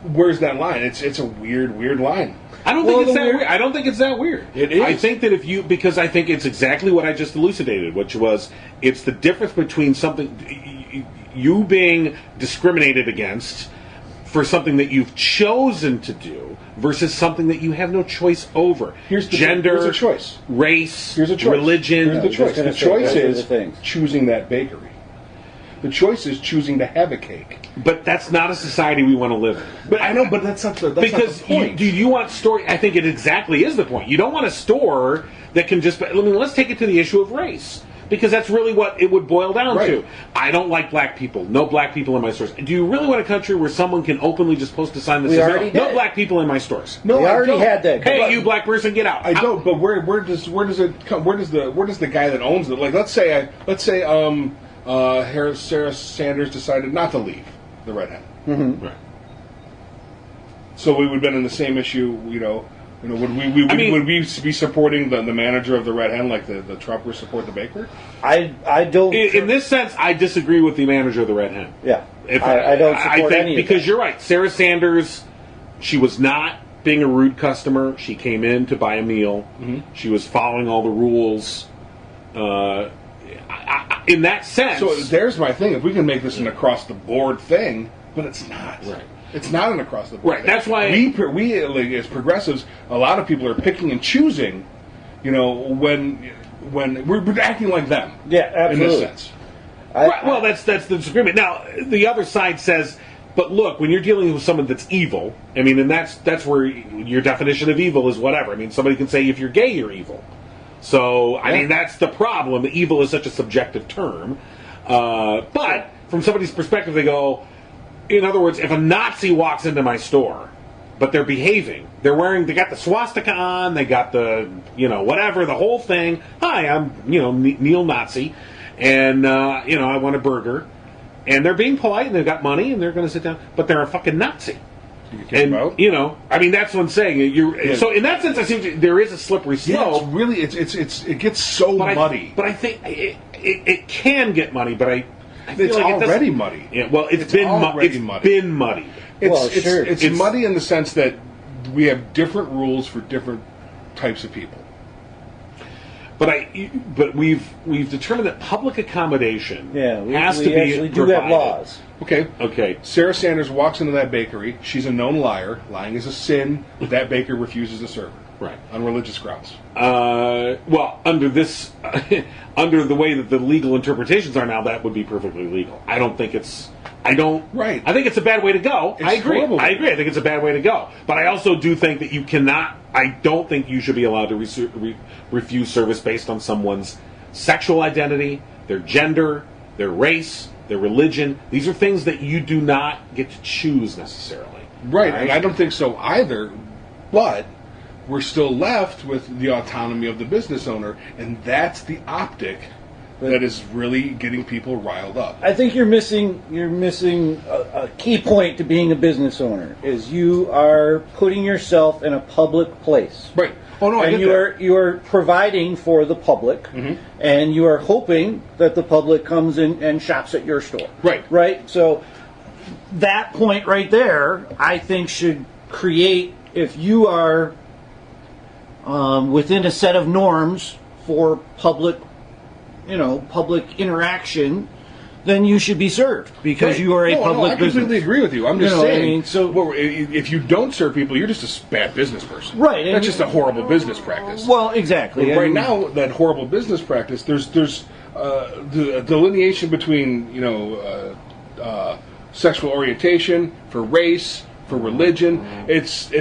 where's that line? It's a weird line. I don't think it's that weird. I don't think it's that weird. It is. I think that because I think it's exactly what I just elucidated, which was it's the difference between something you being discriminated against for something that you've chosen to do versus something that you have no choice over. Here's gender, a choice. race, Here's a choice. religion. Here's the choice. gonna The say, choice those are is the things. choosing that bakery. The choice is choosing to have a cake. But that's not a society we want to live in. But I know, but that's not the Because point. you want story. I think it exactly is the point. You don't want a store that can just. I mean, let's take it to the issue of race, because that's really what it would boil down Right. to. I don't like black people. No black people in my stores. Do you really want a country where someone can openly just post a sign that We says already no did. black people in my stores? No, We I already don't. had that. Hey, But- you black person, get out! I don't. But where does it come? Where does the guy that owns it? Like, let's say Sarah Sanders decided not to leave the Red Hen. Mm-hmm. Right. So we would have been in the same issue. Would we be supporting the manager of the Red Hen like the Trumpers support the baker? I don't. In this sense, I disagree with the manager of the Red Hen. Yeah. If I don't support think any of because that. you're right. Sarah Sanders, she was not being a rude customer. She came in to buy a meal. She was following all the rules. In that sense... So there's my thing. If we can make this an across-the-board thing, but it's not. Right. It's not an across-the-board thing. That's why... We like, as progressives, a lot of people are picking and choosing, when we're acting like them. Yeah, absolutely. In this sense. Well, that's the disagreement. Now, the other side says, but look, when you're dealing with someone that's evil, I mean, and that's where your definition of evil is whatever. I mean, somebody can say if you're gay, you're evil. So, I mean, that's the problem. Evil is such a subjective term. But from somebody's perspective, they go, in other words, if a Nazi walks into my store, but they're behaving, they got the swastika on, they got the, whatever, the whole thing. Hi, I'm, neo-Nazi. And, I want a burger. And they're being polite, and they've got money, and they're going to sit down. But they're a fucking Nazi. And, I mean, that's what I'm saying. So in that sense, I see there is a slippery slope. Yeah, it's really, it gets so muddy. But I think it can get muddy, but I feel it's like already muddy. Yeah, well, it's been muddy. It's muddy in the sense that we have different rules for different types of people. But we've determined that public accommodation has to be actually do have laws. Okay. Sarah Sanders walks into that bakery. She's a known liar. Lying is a sin. That baker refuses to serve her. Right. On religious grounds. Well, under this, under the way that the legal interpretations are now, that would be perfectly legal. I don't think it's. Right. I think it's a bad way to go. I agree. Horrible. I think it's a bad way to go. But I also do think that you cannot. I don't think you should be allowed to refuse service based on someone's sexual identity, their gender, their race, their religion. These are things that you do not get to choose necessarily. Right. And I don't think so either. But we're still left with the autonomy of the business owner, and that's the optic that is really getting people riled up. I think you're missing a key point to being a business owner is you are putting yourself in a public place. Right. Oh no, and you are providing for the public, and you are hoping that the public comes in and shops at your store. Right. Right. So that point right there, I think, should create, if you are within a set of norms for public interaction, then you should be served because you are a public business. I completely agree with you. I'm just saying, so if you don't serve people, you're just a bad business person. Right. That's just a horrible business practice. Well, exactly. Right now, that horrible business practice, there's the delineation between sexual orientation, for race, for religion. It's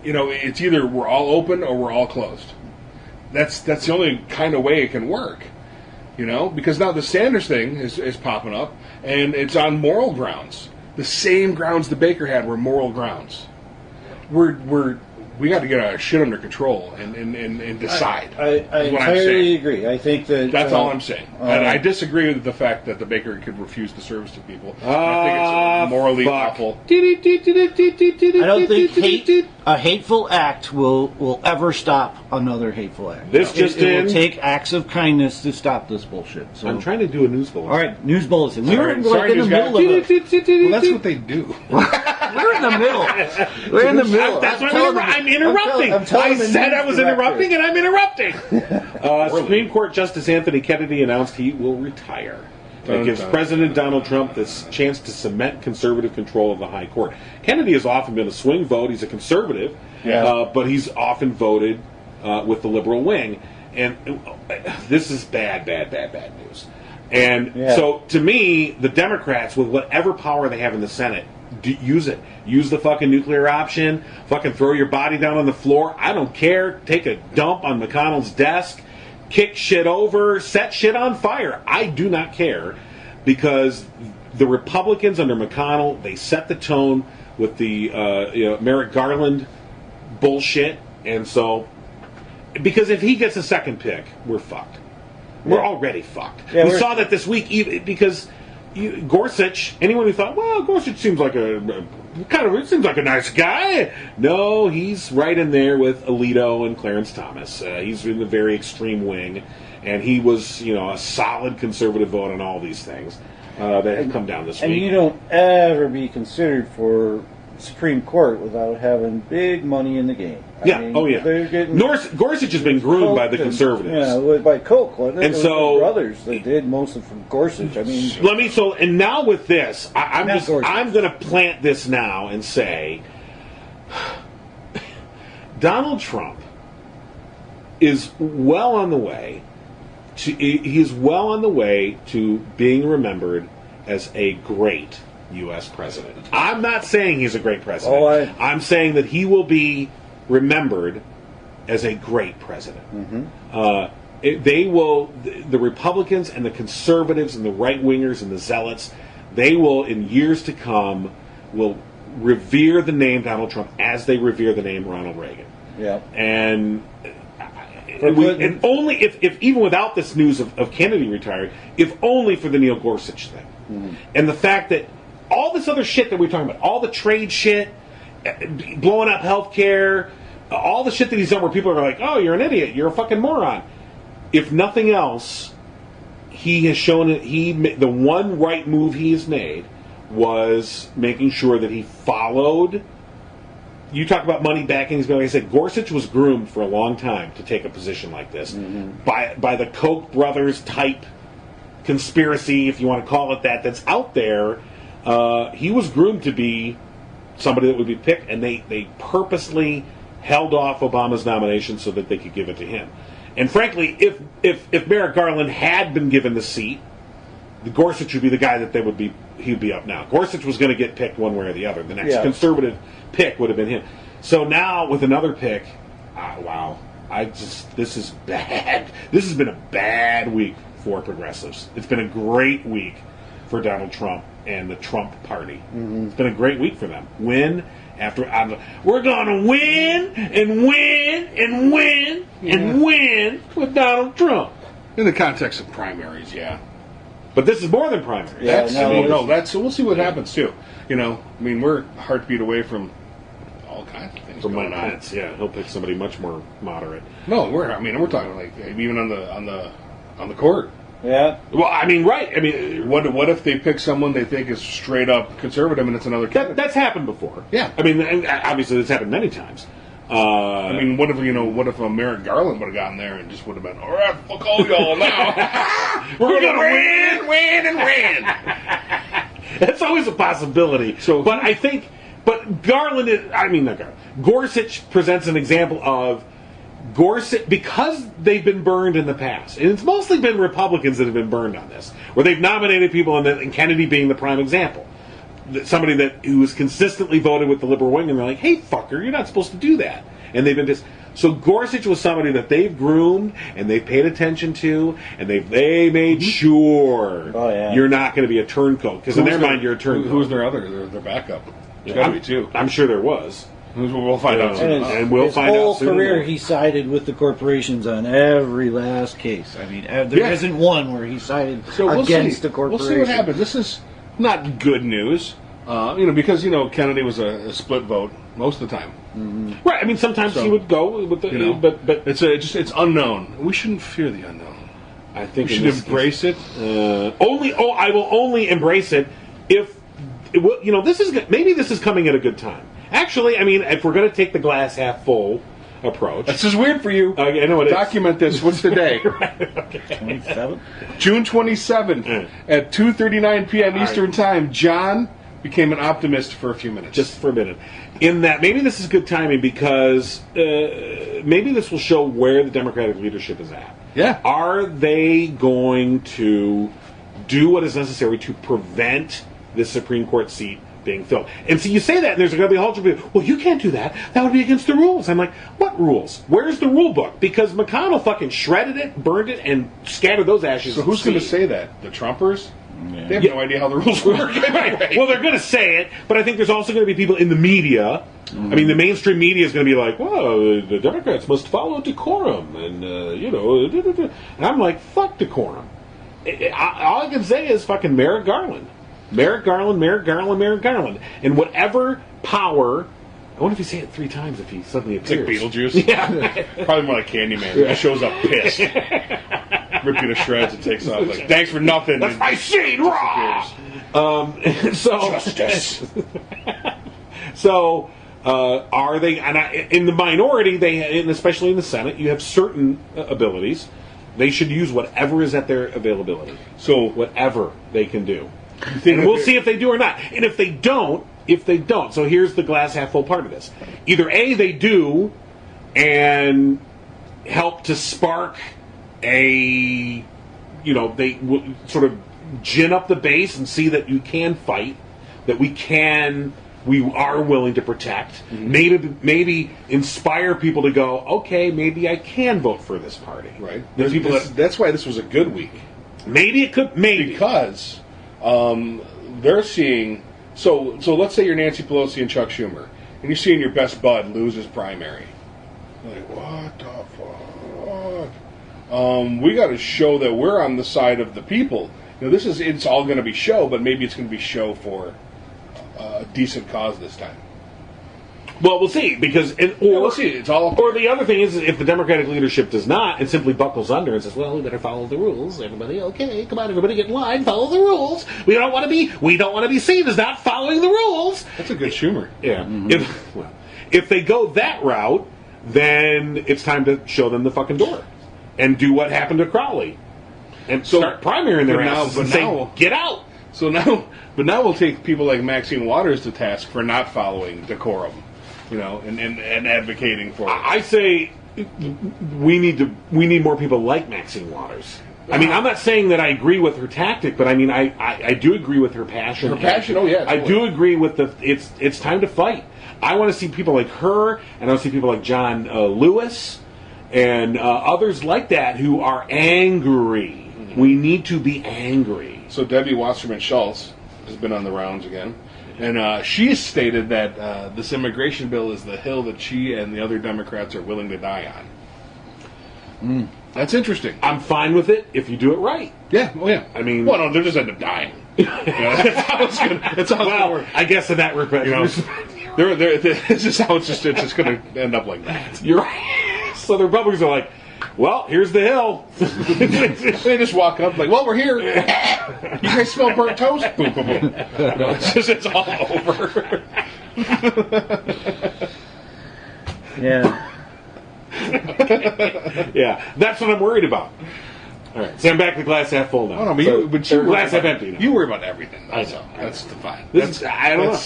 either we're all open or we're all closed. That's the only kind of way it can work, because now the Sanders thing is popping up, and it's on moral grounds. The same grounds the baker had were moral grounds. We got to get our shit under control and decide. I entirely agree. I think that's all I'm saying. And I disagree with the fact that the baker could refuse the service to people. I think it's morally awful. I don't think a hateful act will ever stop another hateful act. It will take acts of kindness to stop this bullshit. So. I'm trying to do a news bulletin. All right, news bulletin. We were in the middle of it. Well, that's what they do. We're in the middle. We're in the middle. That's what I'm interrupting. I said I was interrupting, and I'm interrupting. Supreme Court Justice Anthony Kennedy announced he will retire. It gives President Donald Trump this chance to cement conservative control of the high court. Kennedy has often been a swing vote. He's a conservative, but he's often voted with the liberal wing. And this is bad news. And so, to me, the Democrats, with whatever power they have in the Senate, use it. Use the fucking nuclear option. Fucking throw your body down on the floor. I don't care. Take a dump on McConnell's desk. Kick shit over. Set shit on fire. I do not care, because the Republicans under McConnell, they set the tone with the Merrick Garland bullshit. And so, because if he gets a second pick, we're fucked. We're already fucked. We saw that this week because Gorsuch, anyone who thought, well, Gorsuch seems like seems like a nice guy. No, he's right in there with Alito and Clarence Thomas. He's in the very extreme wing, and he was, a solid conservative vote on all these things that have come down this week. And you don't ever be considered for Supreme Court without having big money in the game. Yeah. They're getting Gorsuch has been groomed by the conservatives. Yeah, by Koch. And it was so the brothers that did most of from Gorsuch. I mean, and now with this, I'm going to plant this now and say, Donald Trump is well on the way. He is well on the way to being remembered as a great U.S. president. I'm not saying he's a great president. I'm saying that he will be remembered as a great president. The Republicans and the conservatives and the right-wingers and the zealots, they will, in years to come, will revere the name Donald Trump as they revere the name Ronald Reagan. Yeah. And only if even without this news of Kennedy retiring, if only for the Neil Gorsuch thing. And the fact that all this other shit that we're talking about, all the trade shit, blowing up healthcare, all the shit that he's done where people are like, oh, you're an idiot, you're a fucking moron. If nothing else, he has shown that the one right move he has made was making sure that he followed. You talk about money backing. Like I said, Gorsuch was groomed for a long time to take a position like this by the Koch brothers type conspiracy, if you want to call it that, that's out there. He was groomed to be somebody that would be picked, and they purposely held off Obama's nomination so that they could give it to him. And frankly, if Merrick Garland had been given the seat, the Gorsuch would be the guy that he'd be up now. Gorsuch was going to get picked one way or the other. The next conservative pick would have been him. So now with another pick, wow, this is bad. This has been a bad week for progressives. It's been a great week for Donald Trump and the Trump party. It's been a great week for them. Win after we're going to win and win and win and win with Donald Trump. In the context of primaries, yeah. But this is more than primary. We'll see what happens too. We're a heartbeat away from all kinds of things. From going Mike on. Pence, he'll pick somebody much more moderate. No, we're talking like even on the court. Yeah. Well, right. What if they pick someone they think is straight up conservative and it's another candidate? That's happened before. Yeah. Obviously, it's happened many times. What if a Merrick Garland would have gotten there and just would have been, all right, fuck all y'all now. We're going to win, and win. That's always a possibility. Gorsuch presents an example of Gorsuch, because they've been burned in the past, and it's mostly been Republicans that have been burned on this, where they've nominated people, and Kennedy being the prime example. Somebody who was consistently voted with the liberal wing, and they're like, hey, fucker, you're not supposed to do that. And they've been just... So Gorsuch was somebody that they've groomed, and they've paid attention to, and they made sure you're not going to be a turncoat. Because in their mind, you're a turncoat. Who's their backup? There's got to be two. I'm sure there was. We'll find out soon. And we'll find out soon. His whole career, he sided with the corporations on every last case. There isn't one where he sided against the corporation. We'll see what happens. This is not good news, because Kennedy was a split vote most of the time. Right. Sometimes he would go with the, but it's unknown. We shouldn't fear the unknown. I think we should embrace it. I will only embrace it if this is coming at a good time. Actually, if we're going to take the glass half full approach. This is weird for you. I know it is. Document this. What's the day? $27? June 27th at 2:39 p.m. Eastern Time. John became an optimist for a few minutes. Just for a minute. In that, maybe this is good timing because maybe this will show where the Democratic leadership is at. Yeah. Are they going to do what is necessary to prevent this Supreme Court seat being filled? And so you say that, and there's going to be a whole bunch of people, well, you can't do that. That would be against the rules. I'm like, what rules? Where's the rule book? Because McConnell fucking shredded it, burned it, and scattered those ashes. So who's going to say that? The Trumpers? Yeah. They have no idea how the rules work. Right. Well, they're going to say it, but I think there's also going to be people in the media. The mainstream media is going to be like, well, the Democrats must follow decorum, and, and I'm like, fuck decorum. All I can say is fucking Merrick Garland. Merrick Garland. And whatever power... I wonder if you say it 3 times if he suddenly appears. It's like Beetlejuice? Yeah. Probably more like Candyman. He shows up pissed. Rip you to shreds and takes off. Like, thanks for nothing. That's my scene, raw! Justice. So, are they? In the minority, and especially in the Senate, you have certain abilities. They should use whatever is at their availability. So, whatever they can do, and we'll see if they do or not. And if they don't, so here's the glass half full part of this: either A, they do, and help to spark they sort of gin up the base and see that you can fight, that we are willing to protect. Mm-hmm. Maybe inspire people to go, okay, maybe I can vote for this party. Right. That's why this was a good week. Maybe it could. Maybe because they're seeing. So let's say you're Nancy Pelosi and Chuck Schumer, and you're seeing your best bud lose his primary. Like, what the fuck? We got to show that we're on the side of the people. It's all going to be show, but maybe it's going to be show for a decent cause this time. Well, we'll see, because we'll see. It's all. Or the other thing is, if the Democratic leadership does not, and simply buckles under and says, "Well, we better follow the rules." Everybody, okay, come on, everybody, get in line, follow the rules. We don't want to be seen as not following the rules. That's a good Schumer. Yeah. Mm-hmm. If they go that route, then it's time to show them the fucking door and do what happened to Crowley and start primarying their asses and say, "Get out." So now we'll take people like Maxine Waters to task for not following decorum. And advocating for it. I say we need more people like Maxine Waters. I mean, I'm not saying that I agree with her tactic, but I mean, I do agree with her passion. Her passion, oh yeah. Totally. I do agree with it's time to fight. I want to see people like her, and I want to see people like John Lewis, and others like that who are angry. Mm-hmm. We need to be angry. So Debbie Wasserman Schultz has been on the rounds again. And she stated that this immigration bill is the hill that she and the other Democrats are willing to die on. That's interesting. I'm fine with it if you do it right. Yeah, oh yeah. I mean... Well, no, they'll just end up dying. That's how it's going to work. I guess in that regard, this is how it's just going to end up like that. You're right. So the Republicans are like, well, here's the hill. They just walk up like, well, we're here. You guys smell burnt toast? Boom, boom, boom. No, it's all over. Yeah. Yeah, that's what I'm worried about. All right, so I'm back to glass half full now. Oh, no, but glass half empty now. You worry about everything. I know. That's the fine. I don't know. I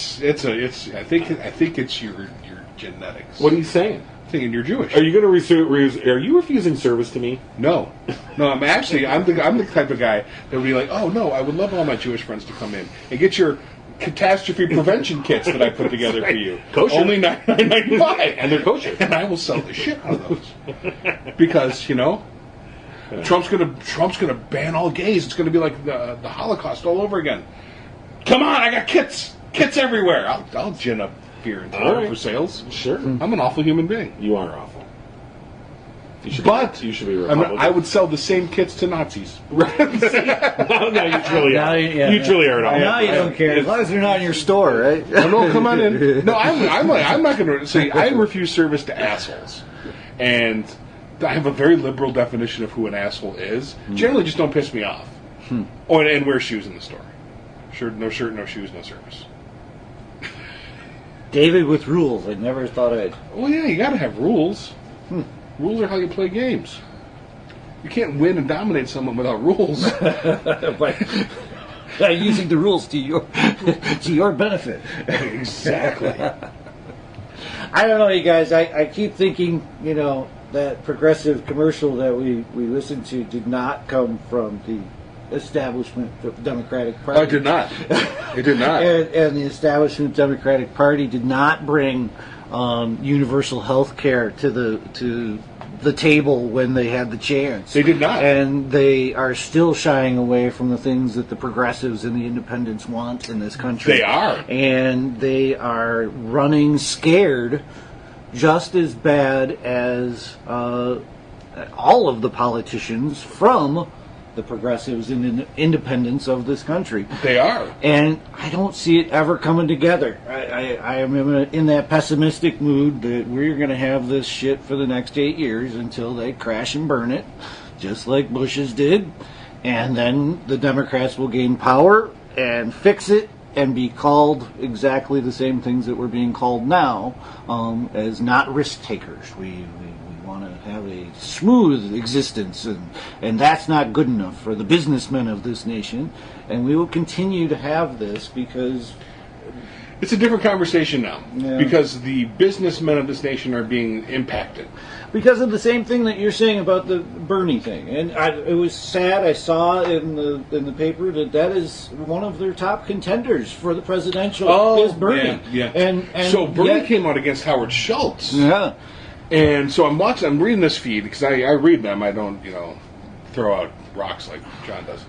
think it's your genetics. What are you saying? Thinking you're Jewish. Are you going to are you refusing service to me? No. I'm the type of guy that would be like, oh no, I would love all my Jewish friends to come in and get your catastrophe prevention kits that I put together for you. Kosher. Only $9.95, and they're kosher, and I will sell the shit out of those because Trump's gonna ban all gays. It's gonna be like the Holocaust all over again. Come on, I got kits everywhere. I'll gin up beer and for sales. Sure, I'm an awful human being. You are awful. You should be Republican. I would sell the same kits to Nazis. No, you truly are. You truly are an awful. Now you don't care as long as they're not in your store, right? No, come on in. No, I'm not going to say I refuse service to assholes, and I have a very liberal definition of who an asshole is. Generally, just don't piss me off, and wear shoes in the store. No shirt, no shoes, no service. David with rules. I never thought I'd. Well, yeah, you got to have rules. Rules are how you play games. You can't win and dominate someone without rules. By using the rules to your benefit. Exactly. I don't know, you guys. I keep thinking, that progressive commercial that we listened to did not come from the establishment of the Democratic Party. Oh, it did not. It did not. and the establishment Democratic Party did not bring universal health care to the table when they had the chance. They did not. And they are still shying away from the things that the progressives and the independents want in this country. They are. And they are running scared just as bad as all of the politicians from the progressives and independents of this country. They are. And I don't see it ever coming together. I am in that pessimistic mood that we're going to have this shit for the next 8 years until they crash and burn it, just like Bush's did. And then the Democrats will gain power and fix it and be called exactly the same things that we're being called now, as not risk takers. We want to have a smooth existence, and that's not good enough for the businessmen of this nation. And we will continue to have this because it's a different conversation now, Yeah. because the businessmen of this nation are being impacted. because of the same thing that you're saying about the Bernie thing. And it was sad. I saw in the paper that is one of their top contenders for the presidential is Bernie. Yeah. And so Bernie yet- came out against Howard Schultz. Yeah. And so I'm reading this feed because I read them. I don't, throw out rocks like John does.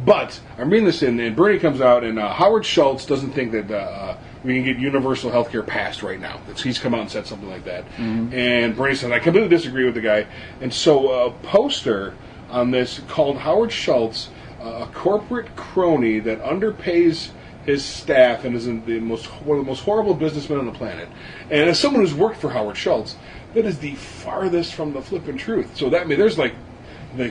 But I'm reading this, and Bernie comes out, and Howard Schultz doesn't think that we can get universal health care passed right now. He's come out and said something like that. Mm-hmm. And Bernie said, I completely disagree with the guy. And so a poster on this called Howard Schultz a corporate crony that underpays his staff and is one of the most horrible businessmen on the planet. And as someone who's worked for Howard Schultz, that is the farthest from the flippin' truth. So there's like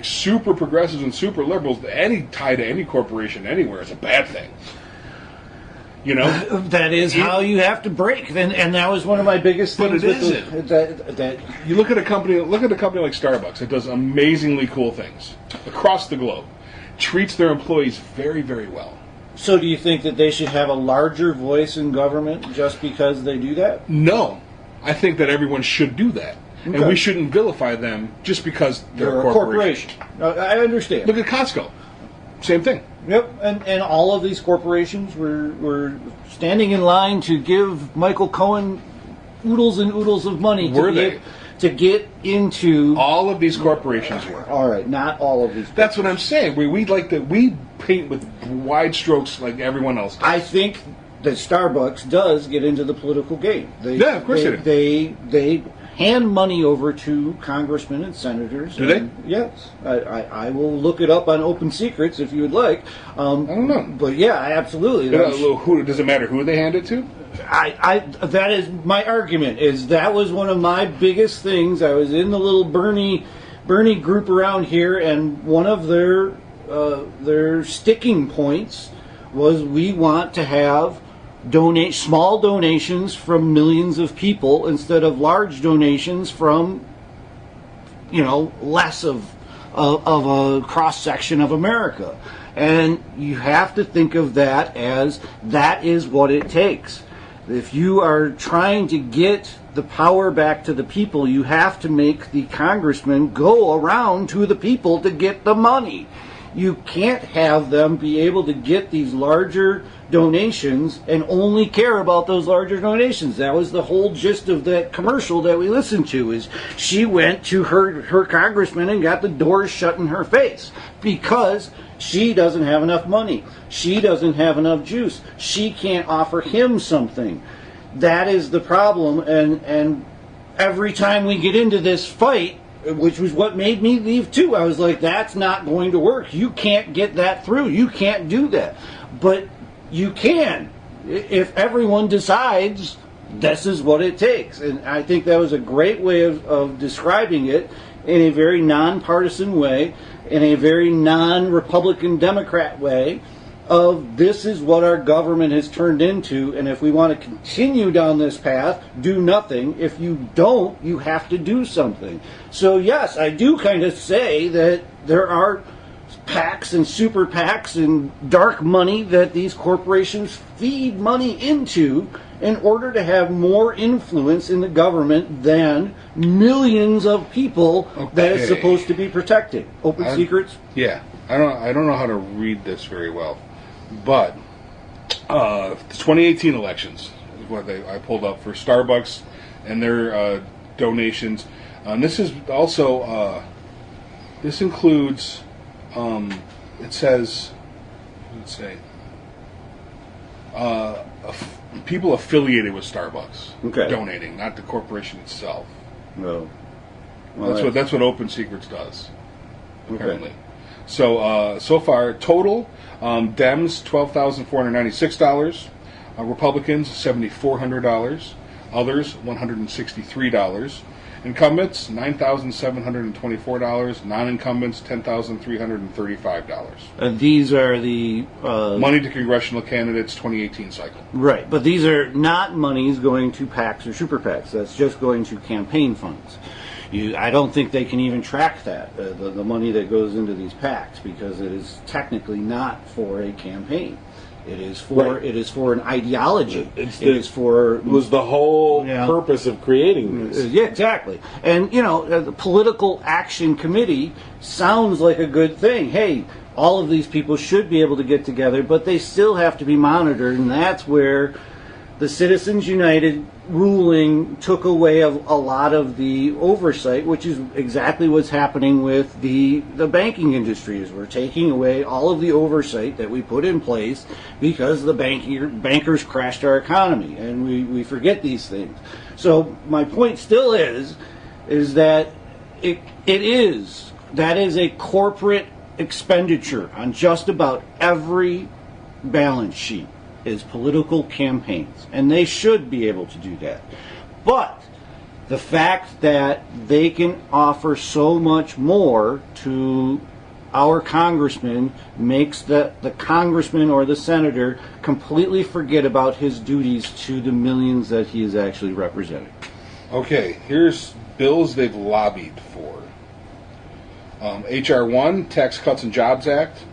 super progressives and super liberals. Any tie to any corporation anywhere is a bad thing. That is how you have to break. And that was one of my biggest things. But it isn't. That You look at a company like Starbucks. It does amazingly cool things across the globe. Treats their employees very, very well. So do you think that they should have a larger voice in government just because they do that? No. I think that everyone should do that. Okay. And we shouldn't vilify them just because they're a corporation. I understand. Look at Costco. Same thing. Yep, and all of these corporations were standing in line to give Michael Cohen oodles and oodles of money to get into. All of these corporations were. All right, not all of these. That's what I'm saying. We paint with wide strokes like everyone else does. I think that Starbucks does get into the political game. Yeah, of course they do. They hand money over to congressmen and senators. Do they? Yes. I will look it up on Open Secrets if you would like. I don't know. But yeah, absolutely. Who does it matter who they hand it to? That is my argument. Is that was one of my biggest things. I was in the little Bernie group around here, and one of their sticking points was we want to have small donations from millions of people instead of large donations from less of a cross section of America. And you have to think of that as that is what it takes. If you are trying to get the power back to the people, you have to make the congressmen go around to the people to get the money. You can't have them be able to get these larger donations and only care about those larger donations. That was the whole gist of that commercial that we listened to, is she went to her congressman and got the doors shut in her face because she doesn't have enough money. She doesn't have enough juice. She can't offer him something. That is the problem, and every time we get into this fight, which was what made me leave too, I was like, that's not going to work. You can't get that through. You can't do that. But you can if everyone decides this is what it takes. And I think that was a great way of describing it in a very nonpartisan way, in a very non-Republican Democrat way, of this is what our government has turned into, and if we want to continue down this path, do nothing. If you don't, you have to do something. So yes, I do kind of say that there are PACs and super PACs and dark money that these corporations feed money into in order to have more influence in the government than millions of people that it's supposed to be protecting. Open Secrets? Yeah. I don't know how to read this very well. But the 2018 elections is what I pulled up for Starbucks and their donations. This is also this includes it says, let's say, people affiliated with Starbucks donating, not the corporation itself. No. Well, that's what Open Secrets does, apparently. So so far total. Dems $12,496, Republicans $7,400, others $163, Incumbents, $9,724. Non-incumbents, $10,335. And these are the Money to congressional candidates 2018 cycle. right, but these are not monies going to PACs or super PACs. That's just going to campaign funds. I don't think they can even track that, the money that goes into these PACs, because it is technically not for a campaign. It is for Right. it is for an ideology. It was the whole Yeah. purpose of creating this. Yeah, exactly. And, the political action committee sounds like a good thing. Hey, all of these people should be able to get together, but they still have to be monitored, and that's where the Citizens United ruling took away a lot of the oversight, which is exactly what's happening with the banking industry. Is we're taking away all of the oversight that we put in place because the bankers crashed our economy, and we forget these things. So my point still is that that is a corporate expenditure on just about every balance sheet is political campaigns, and they should be able to do that. But the fact that they can offer so much more to our congressman makes the congressman or the senator completely forget about his duties to the millions that he is actually representing. Okay, here's bills they've lobbied for. H.R. 1, Tax Cuts and Jobs Act.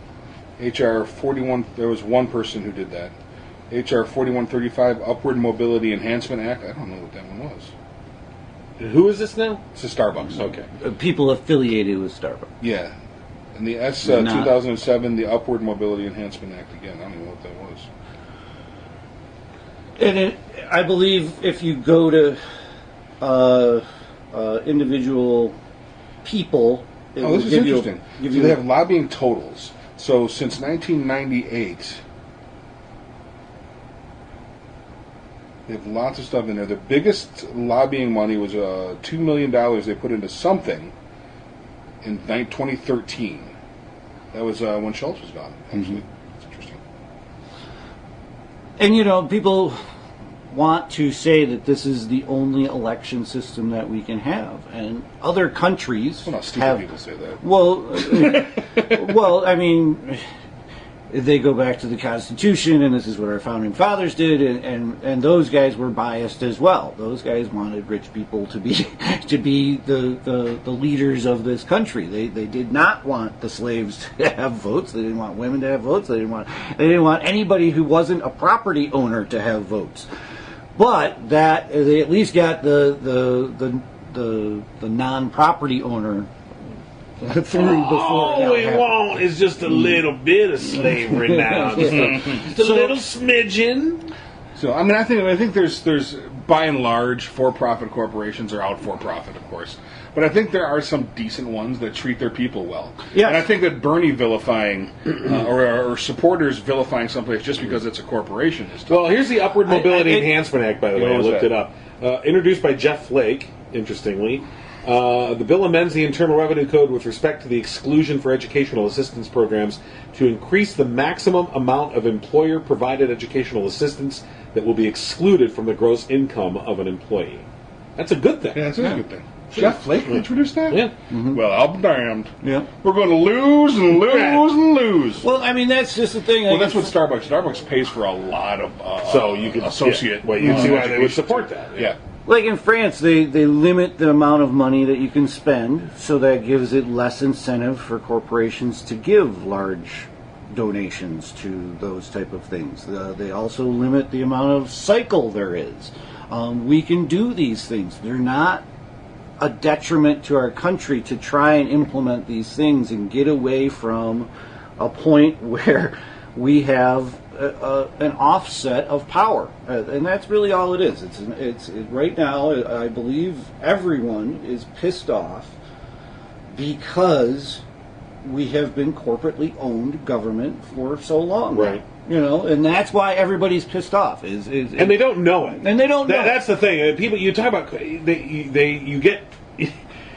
H.R. 41, there was one person who did that. H.R. 4135, Upward Mobility Enhancement Act. I don't know what that one was. Who is this now? It's a Starbucks. Okay. People affiliated with Starbucks. Yeah. And the S, Not- 2007, the Upward Mobility Enhancement Act. Again, I don't know what that was. And I believe if you go to individual people, it Oh, will this is give you- interesting. give So you- they have lobbying totals. So since 1998, they have lots of stuff in there. The biggest lobbying money was $2 million they put into something in 2013. That was when Schultz was gone, actually. It's interesting. And people want to say that this is the only election system that we can have, and other countries Well, not stupid have. people say that. Well, I mean, they go back to the Constitution, and this is what our founding fathers did, and those guys were biased as well. Those guys wanted rich people to be the leaders of this country. They did not want the slaves to have votes. They didn't want women to have votes. They didn't want anybody who wasn't a property owner to have votes. But that they at least got the non-property owner through before. Oh, it won't. It's just a little bit of slavery now. Just a little smidgen. So I mean, I think there's by and large for-profit corporations are out for profit, of course, but I think there are some decent ones that treat their people well. Yes. And I think that Bernie vilifying or supporters vilifying someplace just because it's a corporation is Well, here's the Upward Mobility I- Enhancement Act, by the way. What I was looked that? it up. Introduced by Jeff Flake, interestingly. The bill amends the Internal Revenue Code with respect to the exclusion for educational assistance programs to increase the maximum amount of employer-provided educational assistance that will be excluded from the gross income of an employee. That's a good thing. Yeah, that's a good thing. Jeff Flake introduced that? Yeah. Well, I'll be damned. Yeah. We're going to lose and lose and lose. Well, I mean, that's just the thing. Well, that's what Starbucks pays for a lot of So you could associate. Well, you can see why they would education. support that. Yeah. Like in France, they limit the amount of money that you can spend, so that gives it less incentive for corporations to give large donations to those type of things. They also limit the amount of cycle there is. We can do these things. They're not a detriment to our country to try and implement these things and get away from a point where we have an offset of power, and that's really all it is. It's right now. I believe everyone is pissed off because we have been corporately owned government for so long, Right. And that's why everybody's pissed off. Is And they don't know it. And they don't know. That's the thing. People, you talk about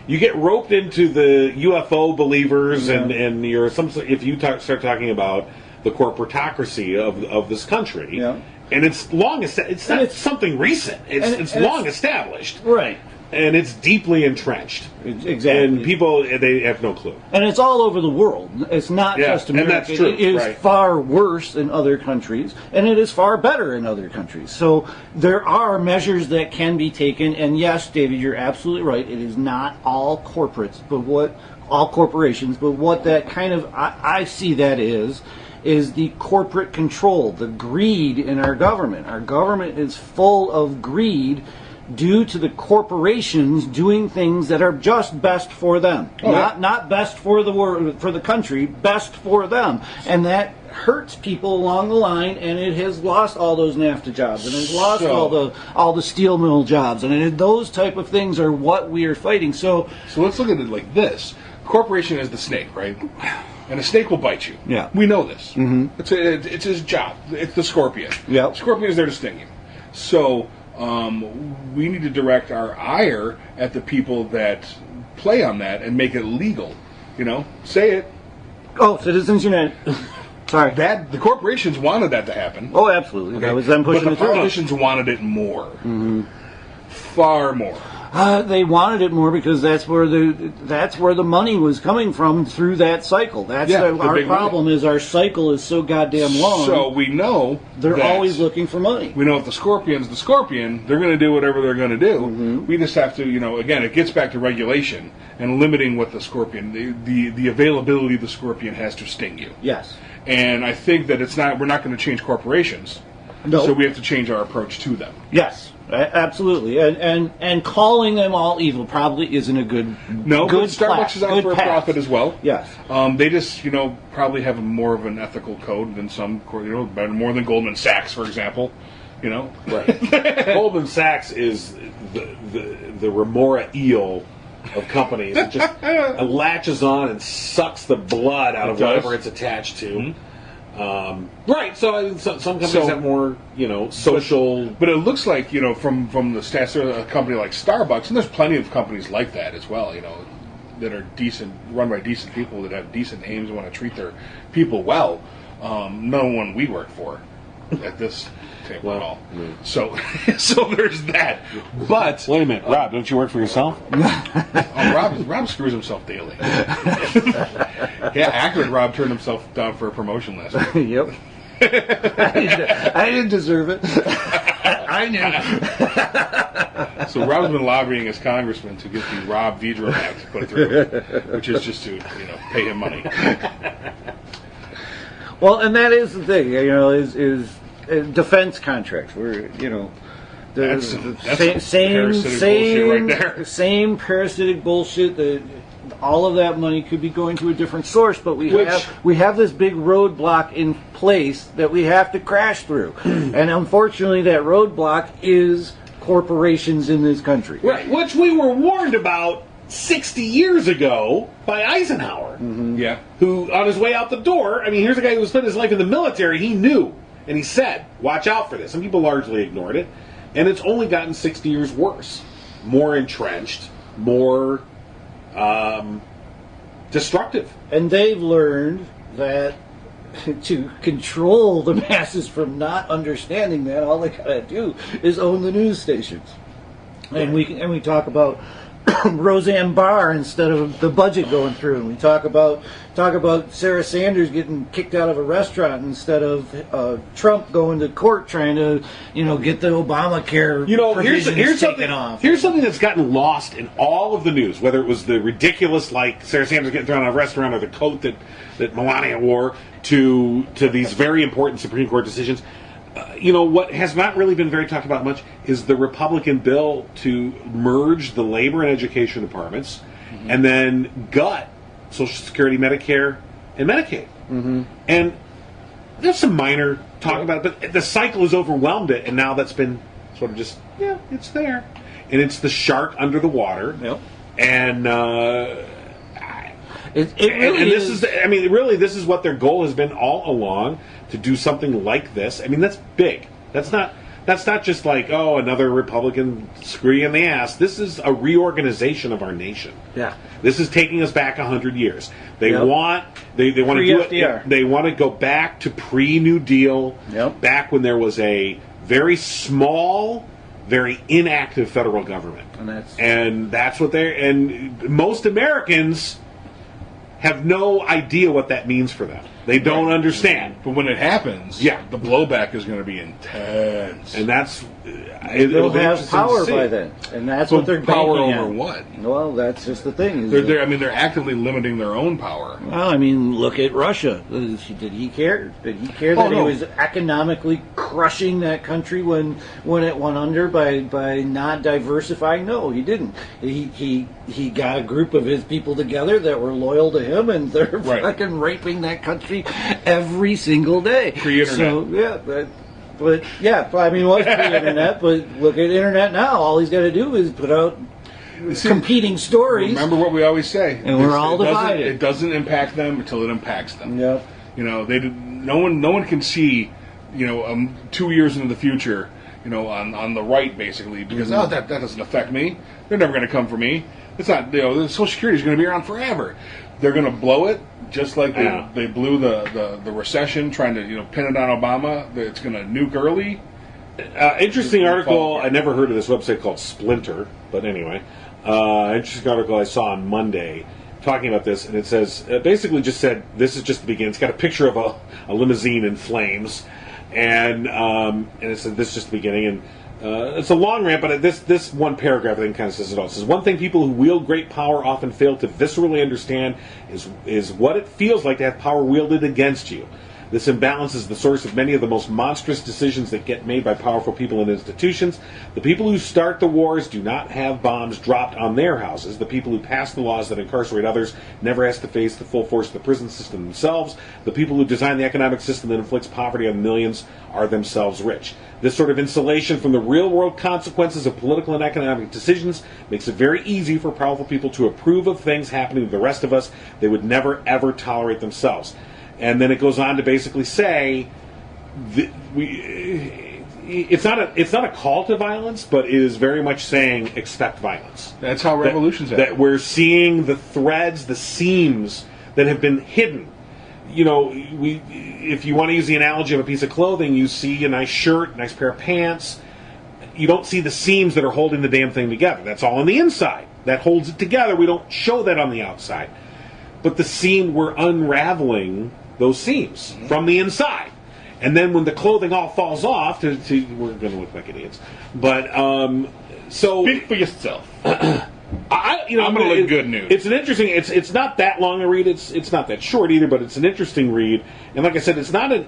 you get roped into the UFO believers, Yeah. and you're if you start talking about the corporatocracy of this country, Yeah. and it's long. It's not it's- something recent. It's and long it's- established. right. and it's deeply entrenched. Exactly. And people, they have no clue. And it's all over the world. It's not just America. And that's true. It is right. far worse in other countries, and it is far better in other countries. So there are measures that can be taken. And yes, David, you're absolutely right. It is not all corporations, but what that kind of I see that is the corporate control, the greed in our government. Our government is full of greed due to the corporations doing things that are just best for them, not best for the world, for the country, best for them, and that hurts people along the line. And it has lost all those NAFTA jobs, and it has lost all the steel mill jobs, and those type of things are what we are fighting. So let's look at it like this: corporation is the snake, right? And a snake will bite you. Yeah, we know this. Mm-hmm. It's his job. It's the scorpion. Yeah, scorpion is there to sting you. So. We need to direct our ire at the people that play on that and make it legal. Say it. Oh, Citizens United. Sorry. That the corporations wanted that to happen. Oh, absolutely. Okay. That was them pushing but it through. The politicians wanted it more. Mm-hmm. Far more. They wanted it more because that's where the money was coming from through that cycle. That's our problem. Is our cycle is so goddamn long. So we know they're always looking for money. We know if the scorpion's the scorpion, they're going to do whatever they're going to do. Mm-hmm. We just have to, again, it gets back to regulation and limiting what the scorpion, the availability of the scorpion has to sting you. Yes. And I think that we're not going to change corporations. No. So we have to change our approach to them. Yes. Absolutely, and calling them all evil probably isn't a good. No, good but Starbucks is out for a profit as well. Yes, they just probably have more of an ethical code than some, more than Goldman Sachs, for example. Right. Goldman Sachs is the remora eel of companies. It just latches on and sucks the blood out of whatever it's attached to. Mm-hmm. Right, so some companies have more, social. But it looks like, from the stats, there's a company like Starbucks, and there's plenty of companies like that as well, that are decent, run by decent people that have decent aims and want to treat their people well. No one we work for at this table at all. So there's that. But wait a minute, Rob, don't you work for yourself? Rob screws himself daily. Yeah, accurate. Rob turned himself down for a promotion last week. Yep. I didn't deserve it. I knew. So Rob's been lobbying as congressman to get the Rob Vidro Act put through, which is just to pay him money. Well, and that is the thing, is defense contracts. Where that's same bullshit right there. Same parasitic bullshit. All of that money could be going to a different source, but we have this big roadblock in place that we have to crash through, and unfortunately, that roadblock is corporations in this country. Right, which we were warned about 60 years ago by Eisenhower. Mm-hmm. Yeah, who on his way out the door, here's a guy who spent his life in the military. He knew, and he said, "Watch out for this." Some people largely ignored it, and it's only gotten 60 years worse, more entrenched, more destructive. And they've learned that to control the masses from not understanding that, all they gotta do is own the news stations. And we talk about Roseanne Barr instead of the budget going through, and we talk about Sarah Sanders getting kicked out of a restaurant instead of Trump going to court trying to get the Obamacare provisions taken off. Here's something that's gotten lost in all of the news, whether it was the ridiculous, like Sarah Sanders getting thrown out of a restaurant, or the coat that Melania wore, to these very important Supreme Court decisions. What has not really been very talked about much is the Republican bill to merge the labor and education departments, mm-hmm. and then gut Social Security, Medicare, and Medicaid. Mm-hmm. And there's some minor talk about it, but the cycle has overwhelmed it, and now that's been sort of just, it's there. And it's the shark under the water. Yep. And this is what their goal has been all along, to do something like this. That's big. That's not just like, another Republican screw you in the ass. This is a reorganization of our nation. Yeah. This is taking us back 100 years. They want to do FDR. it. They want to go back to pre-New Deal. Yep. Back when there was a very small very inactive federal government. And that's what and most Americans have no idea what that means for them. They don't understand. But when it happens, the blowback is going to be intense. And that's... They'll have power by then. And that's what they're power banking over on. what? Well, that's just the thing. They're actively limiting their own power. Well, I mean, look at Russia. Did he care? Did he care that he was economically crushing that country when it went under by not diversifying? No, he didn't. He got a group of his people together that were loyal to him, and they're fucking raping that country every single day. Pre-internet. So, I mean, what's pre-internet? But look at internet now. All he's got to do is put out competing stories. Remember what we always say, and we're all divided. It doesn't impact them until it impacts them. Yep. You know, no one can see, 2 years into the future, on the right basically, because that doesn't affect me. They're never going to come for me. It's not. The Social Security is going to be around forever. They're going to blow it. Just like they blew the recession, trying to pin it on Obama. It's going to nuke early. Interesting article. I never heard of this website called Splinter, but anyway, interesting article I saw on Monday talking about this, and it says basically just said this is just the beginning. It's got a picture of a limousine in flames, and it said this is just the beginning. And it's a long rant, but this one paragraph I think kind of says it all. It says one thing people who wield great power often fail to viscerally understand is what it feels like to have power wielded against you. This imbalance is the source of many of the most monstrous decisions that get made by powerful people and institutions. The people who start the wars do not have bombs dropped on their houses. The people who pass the laws that incarcerate others never has to face the full force of the prison system themselves. The people who design the economic system that inflicts poverty on millions are themselves rich. This sort of insulation from the real-world consequences of political and economic decisions makes it very easy for powerful people to approve of things happening to the rest of us they would never, ever tolerate themselves. And then it goes on to basically say, it's not a call to violence, but it is very much saying expect violence. That's how revolutions happen. That we're seeing the threads, the seams that have been hidden. If you want to use the analogy of a piece of clothing, you see a nice shirt, a nice pair of pants. You don't see the seams that are holding the damn thing together. That's all on the inside. That holds it together. We don't show that on the outside. But the seam, we're unraveling those seams from the inside. And then when the clothing all falls off, we're going to look like idiots. But, so... Speak for yourself. I'm going to look good news. It's an interesting... It's not that long a read. It's not that short either, but it's an interesting read. And like I said, it's not a...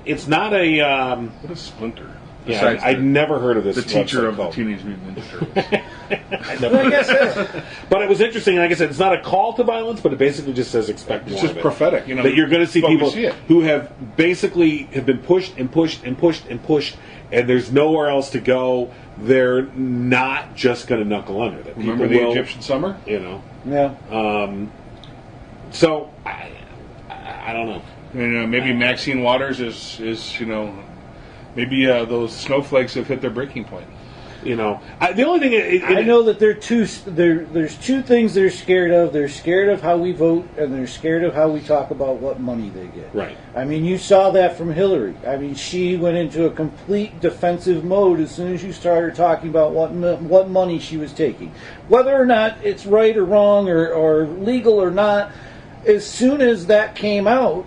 What is Splinter? Yeah, I'd never heard of this. The teacher of the Teenage Mutant Ninja Turtles. But it was interesting. Like I said, it's not a call to violence, but it basically just says expect more. It's just prophetic, that you're going to see people who have been pushed and pushed and pushed and pushed, and there's nowhere else to go. They're not just going to knuckle under. That Remember the Egyptian summer? Yeah. So I don't know. Maybe Maxine Waters is maybe those snowflakes have hit their breaking point. The only thing I know that there's two things they're scared of. They're scared of how we vote, and they're scared of how we talk about what money they get. Right. I mean, you saw that from Hillary. I mean, she went into a complete defensive mode as soon as you started talking about what money she was taking, whether or not it's right or wrong or legal or not. As soon as that came out,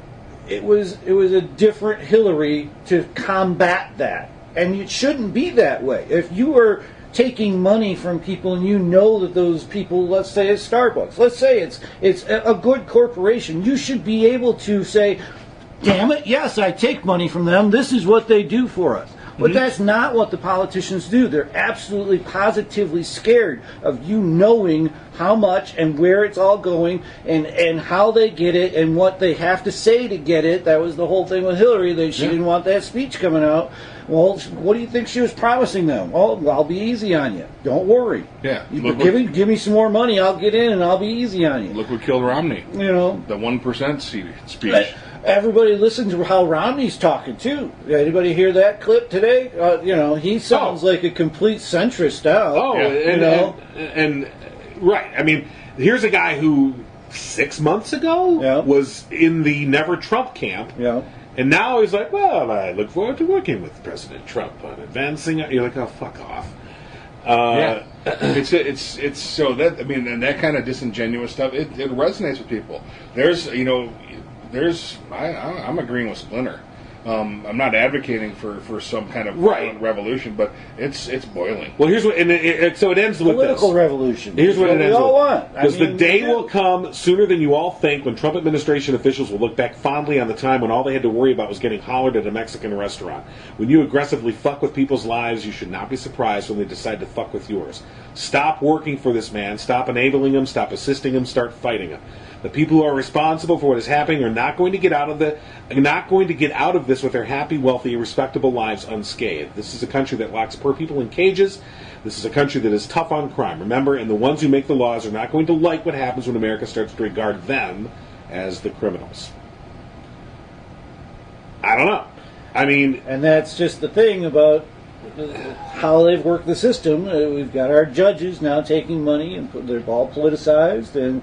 it was a different Hillary to combat that. And it shouldn't be that way. If you are taking money from people and you know that those people, let's say it's Starbucks, let's say it's a good corporation, you should be able to say, damn it, yes, I take money from them. This is what they do for us. But that's not what the politicians do. They're absolutely positively scared of you knowing how much and where it's all going and how they get it and what they have to say to get it. That was the whole thing with Hillary. She didn't want that speech coming out. Well, what do you think she was promising them? Oh, I'll be easy on you. Don't worry. Yeah. Give me some more money. I'll get in and I'll be easy on you. Look what killed Romney. The 1% speech. Everybody listens to how Romney's talking, too. Anybody hear that clip today? He sounds like a complete centrist now. Oh, and right. I mean, here's a guy who 6 months ago was in the Never Trump camp. Yeah. And now he's like, well, I look forward to working with President Trump on advancing. You're like, oh, fuck off. Yeah, it's so that and that kind of disingenuous stuff it resonates with people. I'm agreeing with Splinter. I'm not advocating for some kind of violent revolution, but it's boiling. Well, here's what, so it ends with political this. revolution. Here's what it ends all with. want. Because the day will come sooner than you all think when Trump administration officials will look back fondly on the time when all they had to worry about was getting hollered at a Mexican restaurant. When you aggressively fuck with people's lives, you should not be surprised when they decide to fuck with yours. Stop working for this man. Stop enabling him. Stop assisting him. Start fighting him. The people who are responsible for what is happening are not going to get out of this with their happy, wealthy, respectable lives unscathed. This is a country that locks poor people in cages. This is a country that is tough on crime. Remember, and the ones who make the laws are not going to like what happens when America starts to regard them as the criminals. I don't know. I mean, and that's just the thing about how they've worked the system. We've got our judges now taking money, and they're all politicized, and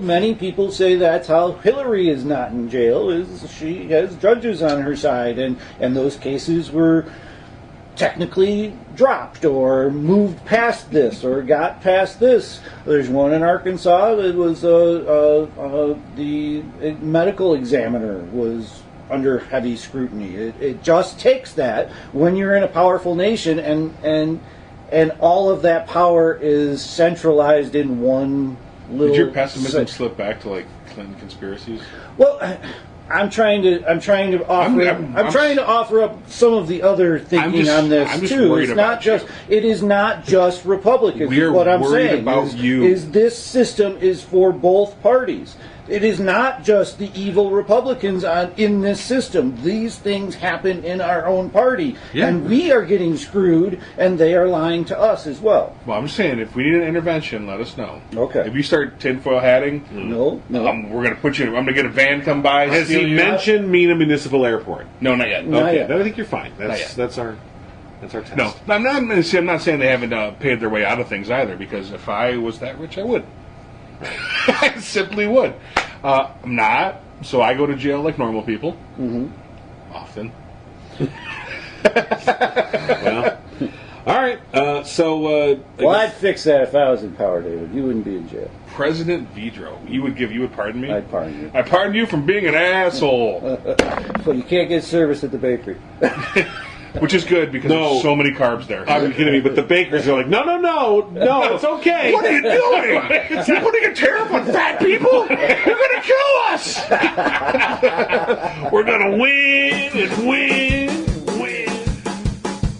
many people say that's how Hillary is not in jail. Is she has judges on her side, and those cases were technically dropped or moved past this or got past this. There's one in Arkansas that was the medical examiner was under heavy scrutiny. It just takes that when you're in a powerful nation and all of that power is centralized in one little. Did your pessimism slip back to like Clinton conspiracies? Well, I'm trying to offer up some of the other thinking on this too. It is not just Republicans. What I'm saying is this system is for both parties. It is not just the evil Republicans in this system. These things happen in our own party, and we are getting screwed, and they are lying to us as well. Well, I'm just saying, if we need an intervention, let us know. Okay. If you start tinfoil hatting, no, we're going to put you. I'm going to get a van come by. Has he mentioned Mina Municipal Airport? No, not yet. Not yet. Then I think you're fine. That's our test. No, I'm not saying they haven't paid their way out of things either. Because if I was that rich, I would. I simply would. I'm not, so I go to jail like normal people. Mm-hmm. Often. Well, all right. Well, I'd fix that if I was in power, David. You wouldn't be in jail. President Vidro, you would pardon me? I'd pardon you. I pardon you from being an asshole. So you can't get service at the bakery. Which is good because there's so many carbs there. I'm kidding me, but the bakers are like, no, it's okay. What are you doing? You're putting a tariff on fat people? You're going to kill us! We're going to win and win.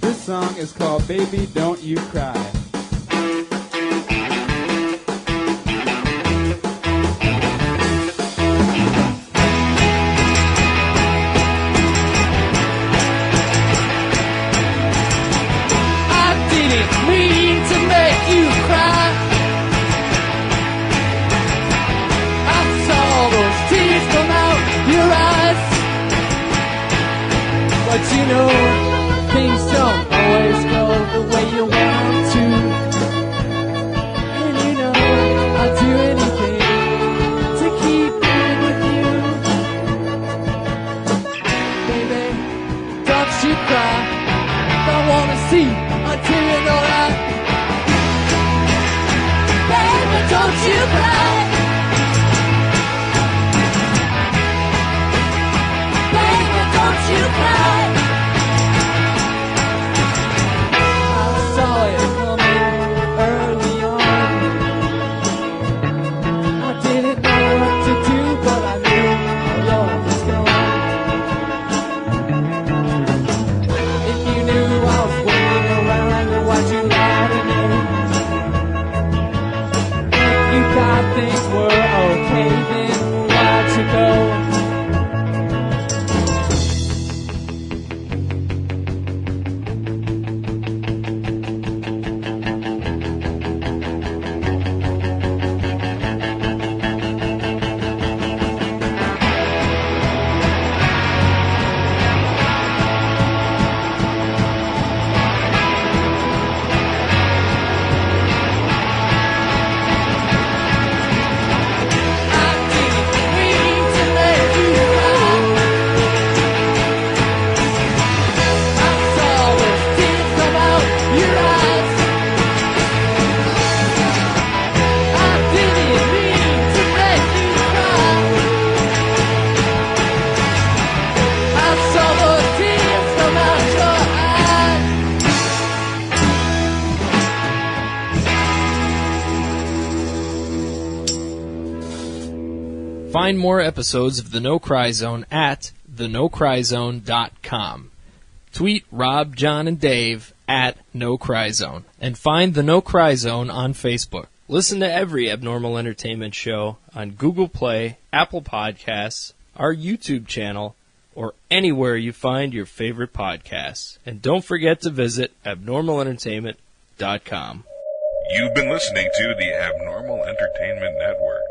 This song is called Baby Don't You Cry. But you know, things don't always go the way you want to. And you know, I'll do anything to keep being with you. Baby, don't you cry. Don't wanna see until you know that. Baby, don't you cry. Baby, don't you cry. Find more episodes of The No Cry Zone at thenocryzone.com. Tweet Rob, John, and Dave at No Cry Zone. And find The No Cry Zone on Facebook. Listen to every Abnormal Entertainment show on Google Play, Apple Podcasts, our YouTube channel, or anywhere you find your favorite podcasts. And don't forget to visit abnormalentertainment.com. You've been listening to the Abnormal Entertainment Network.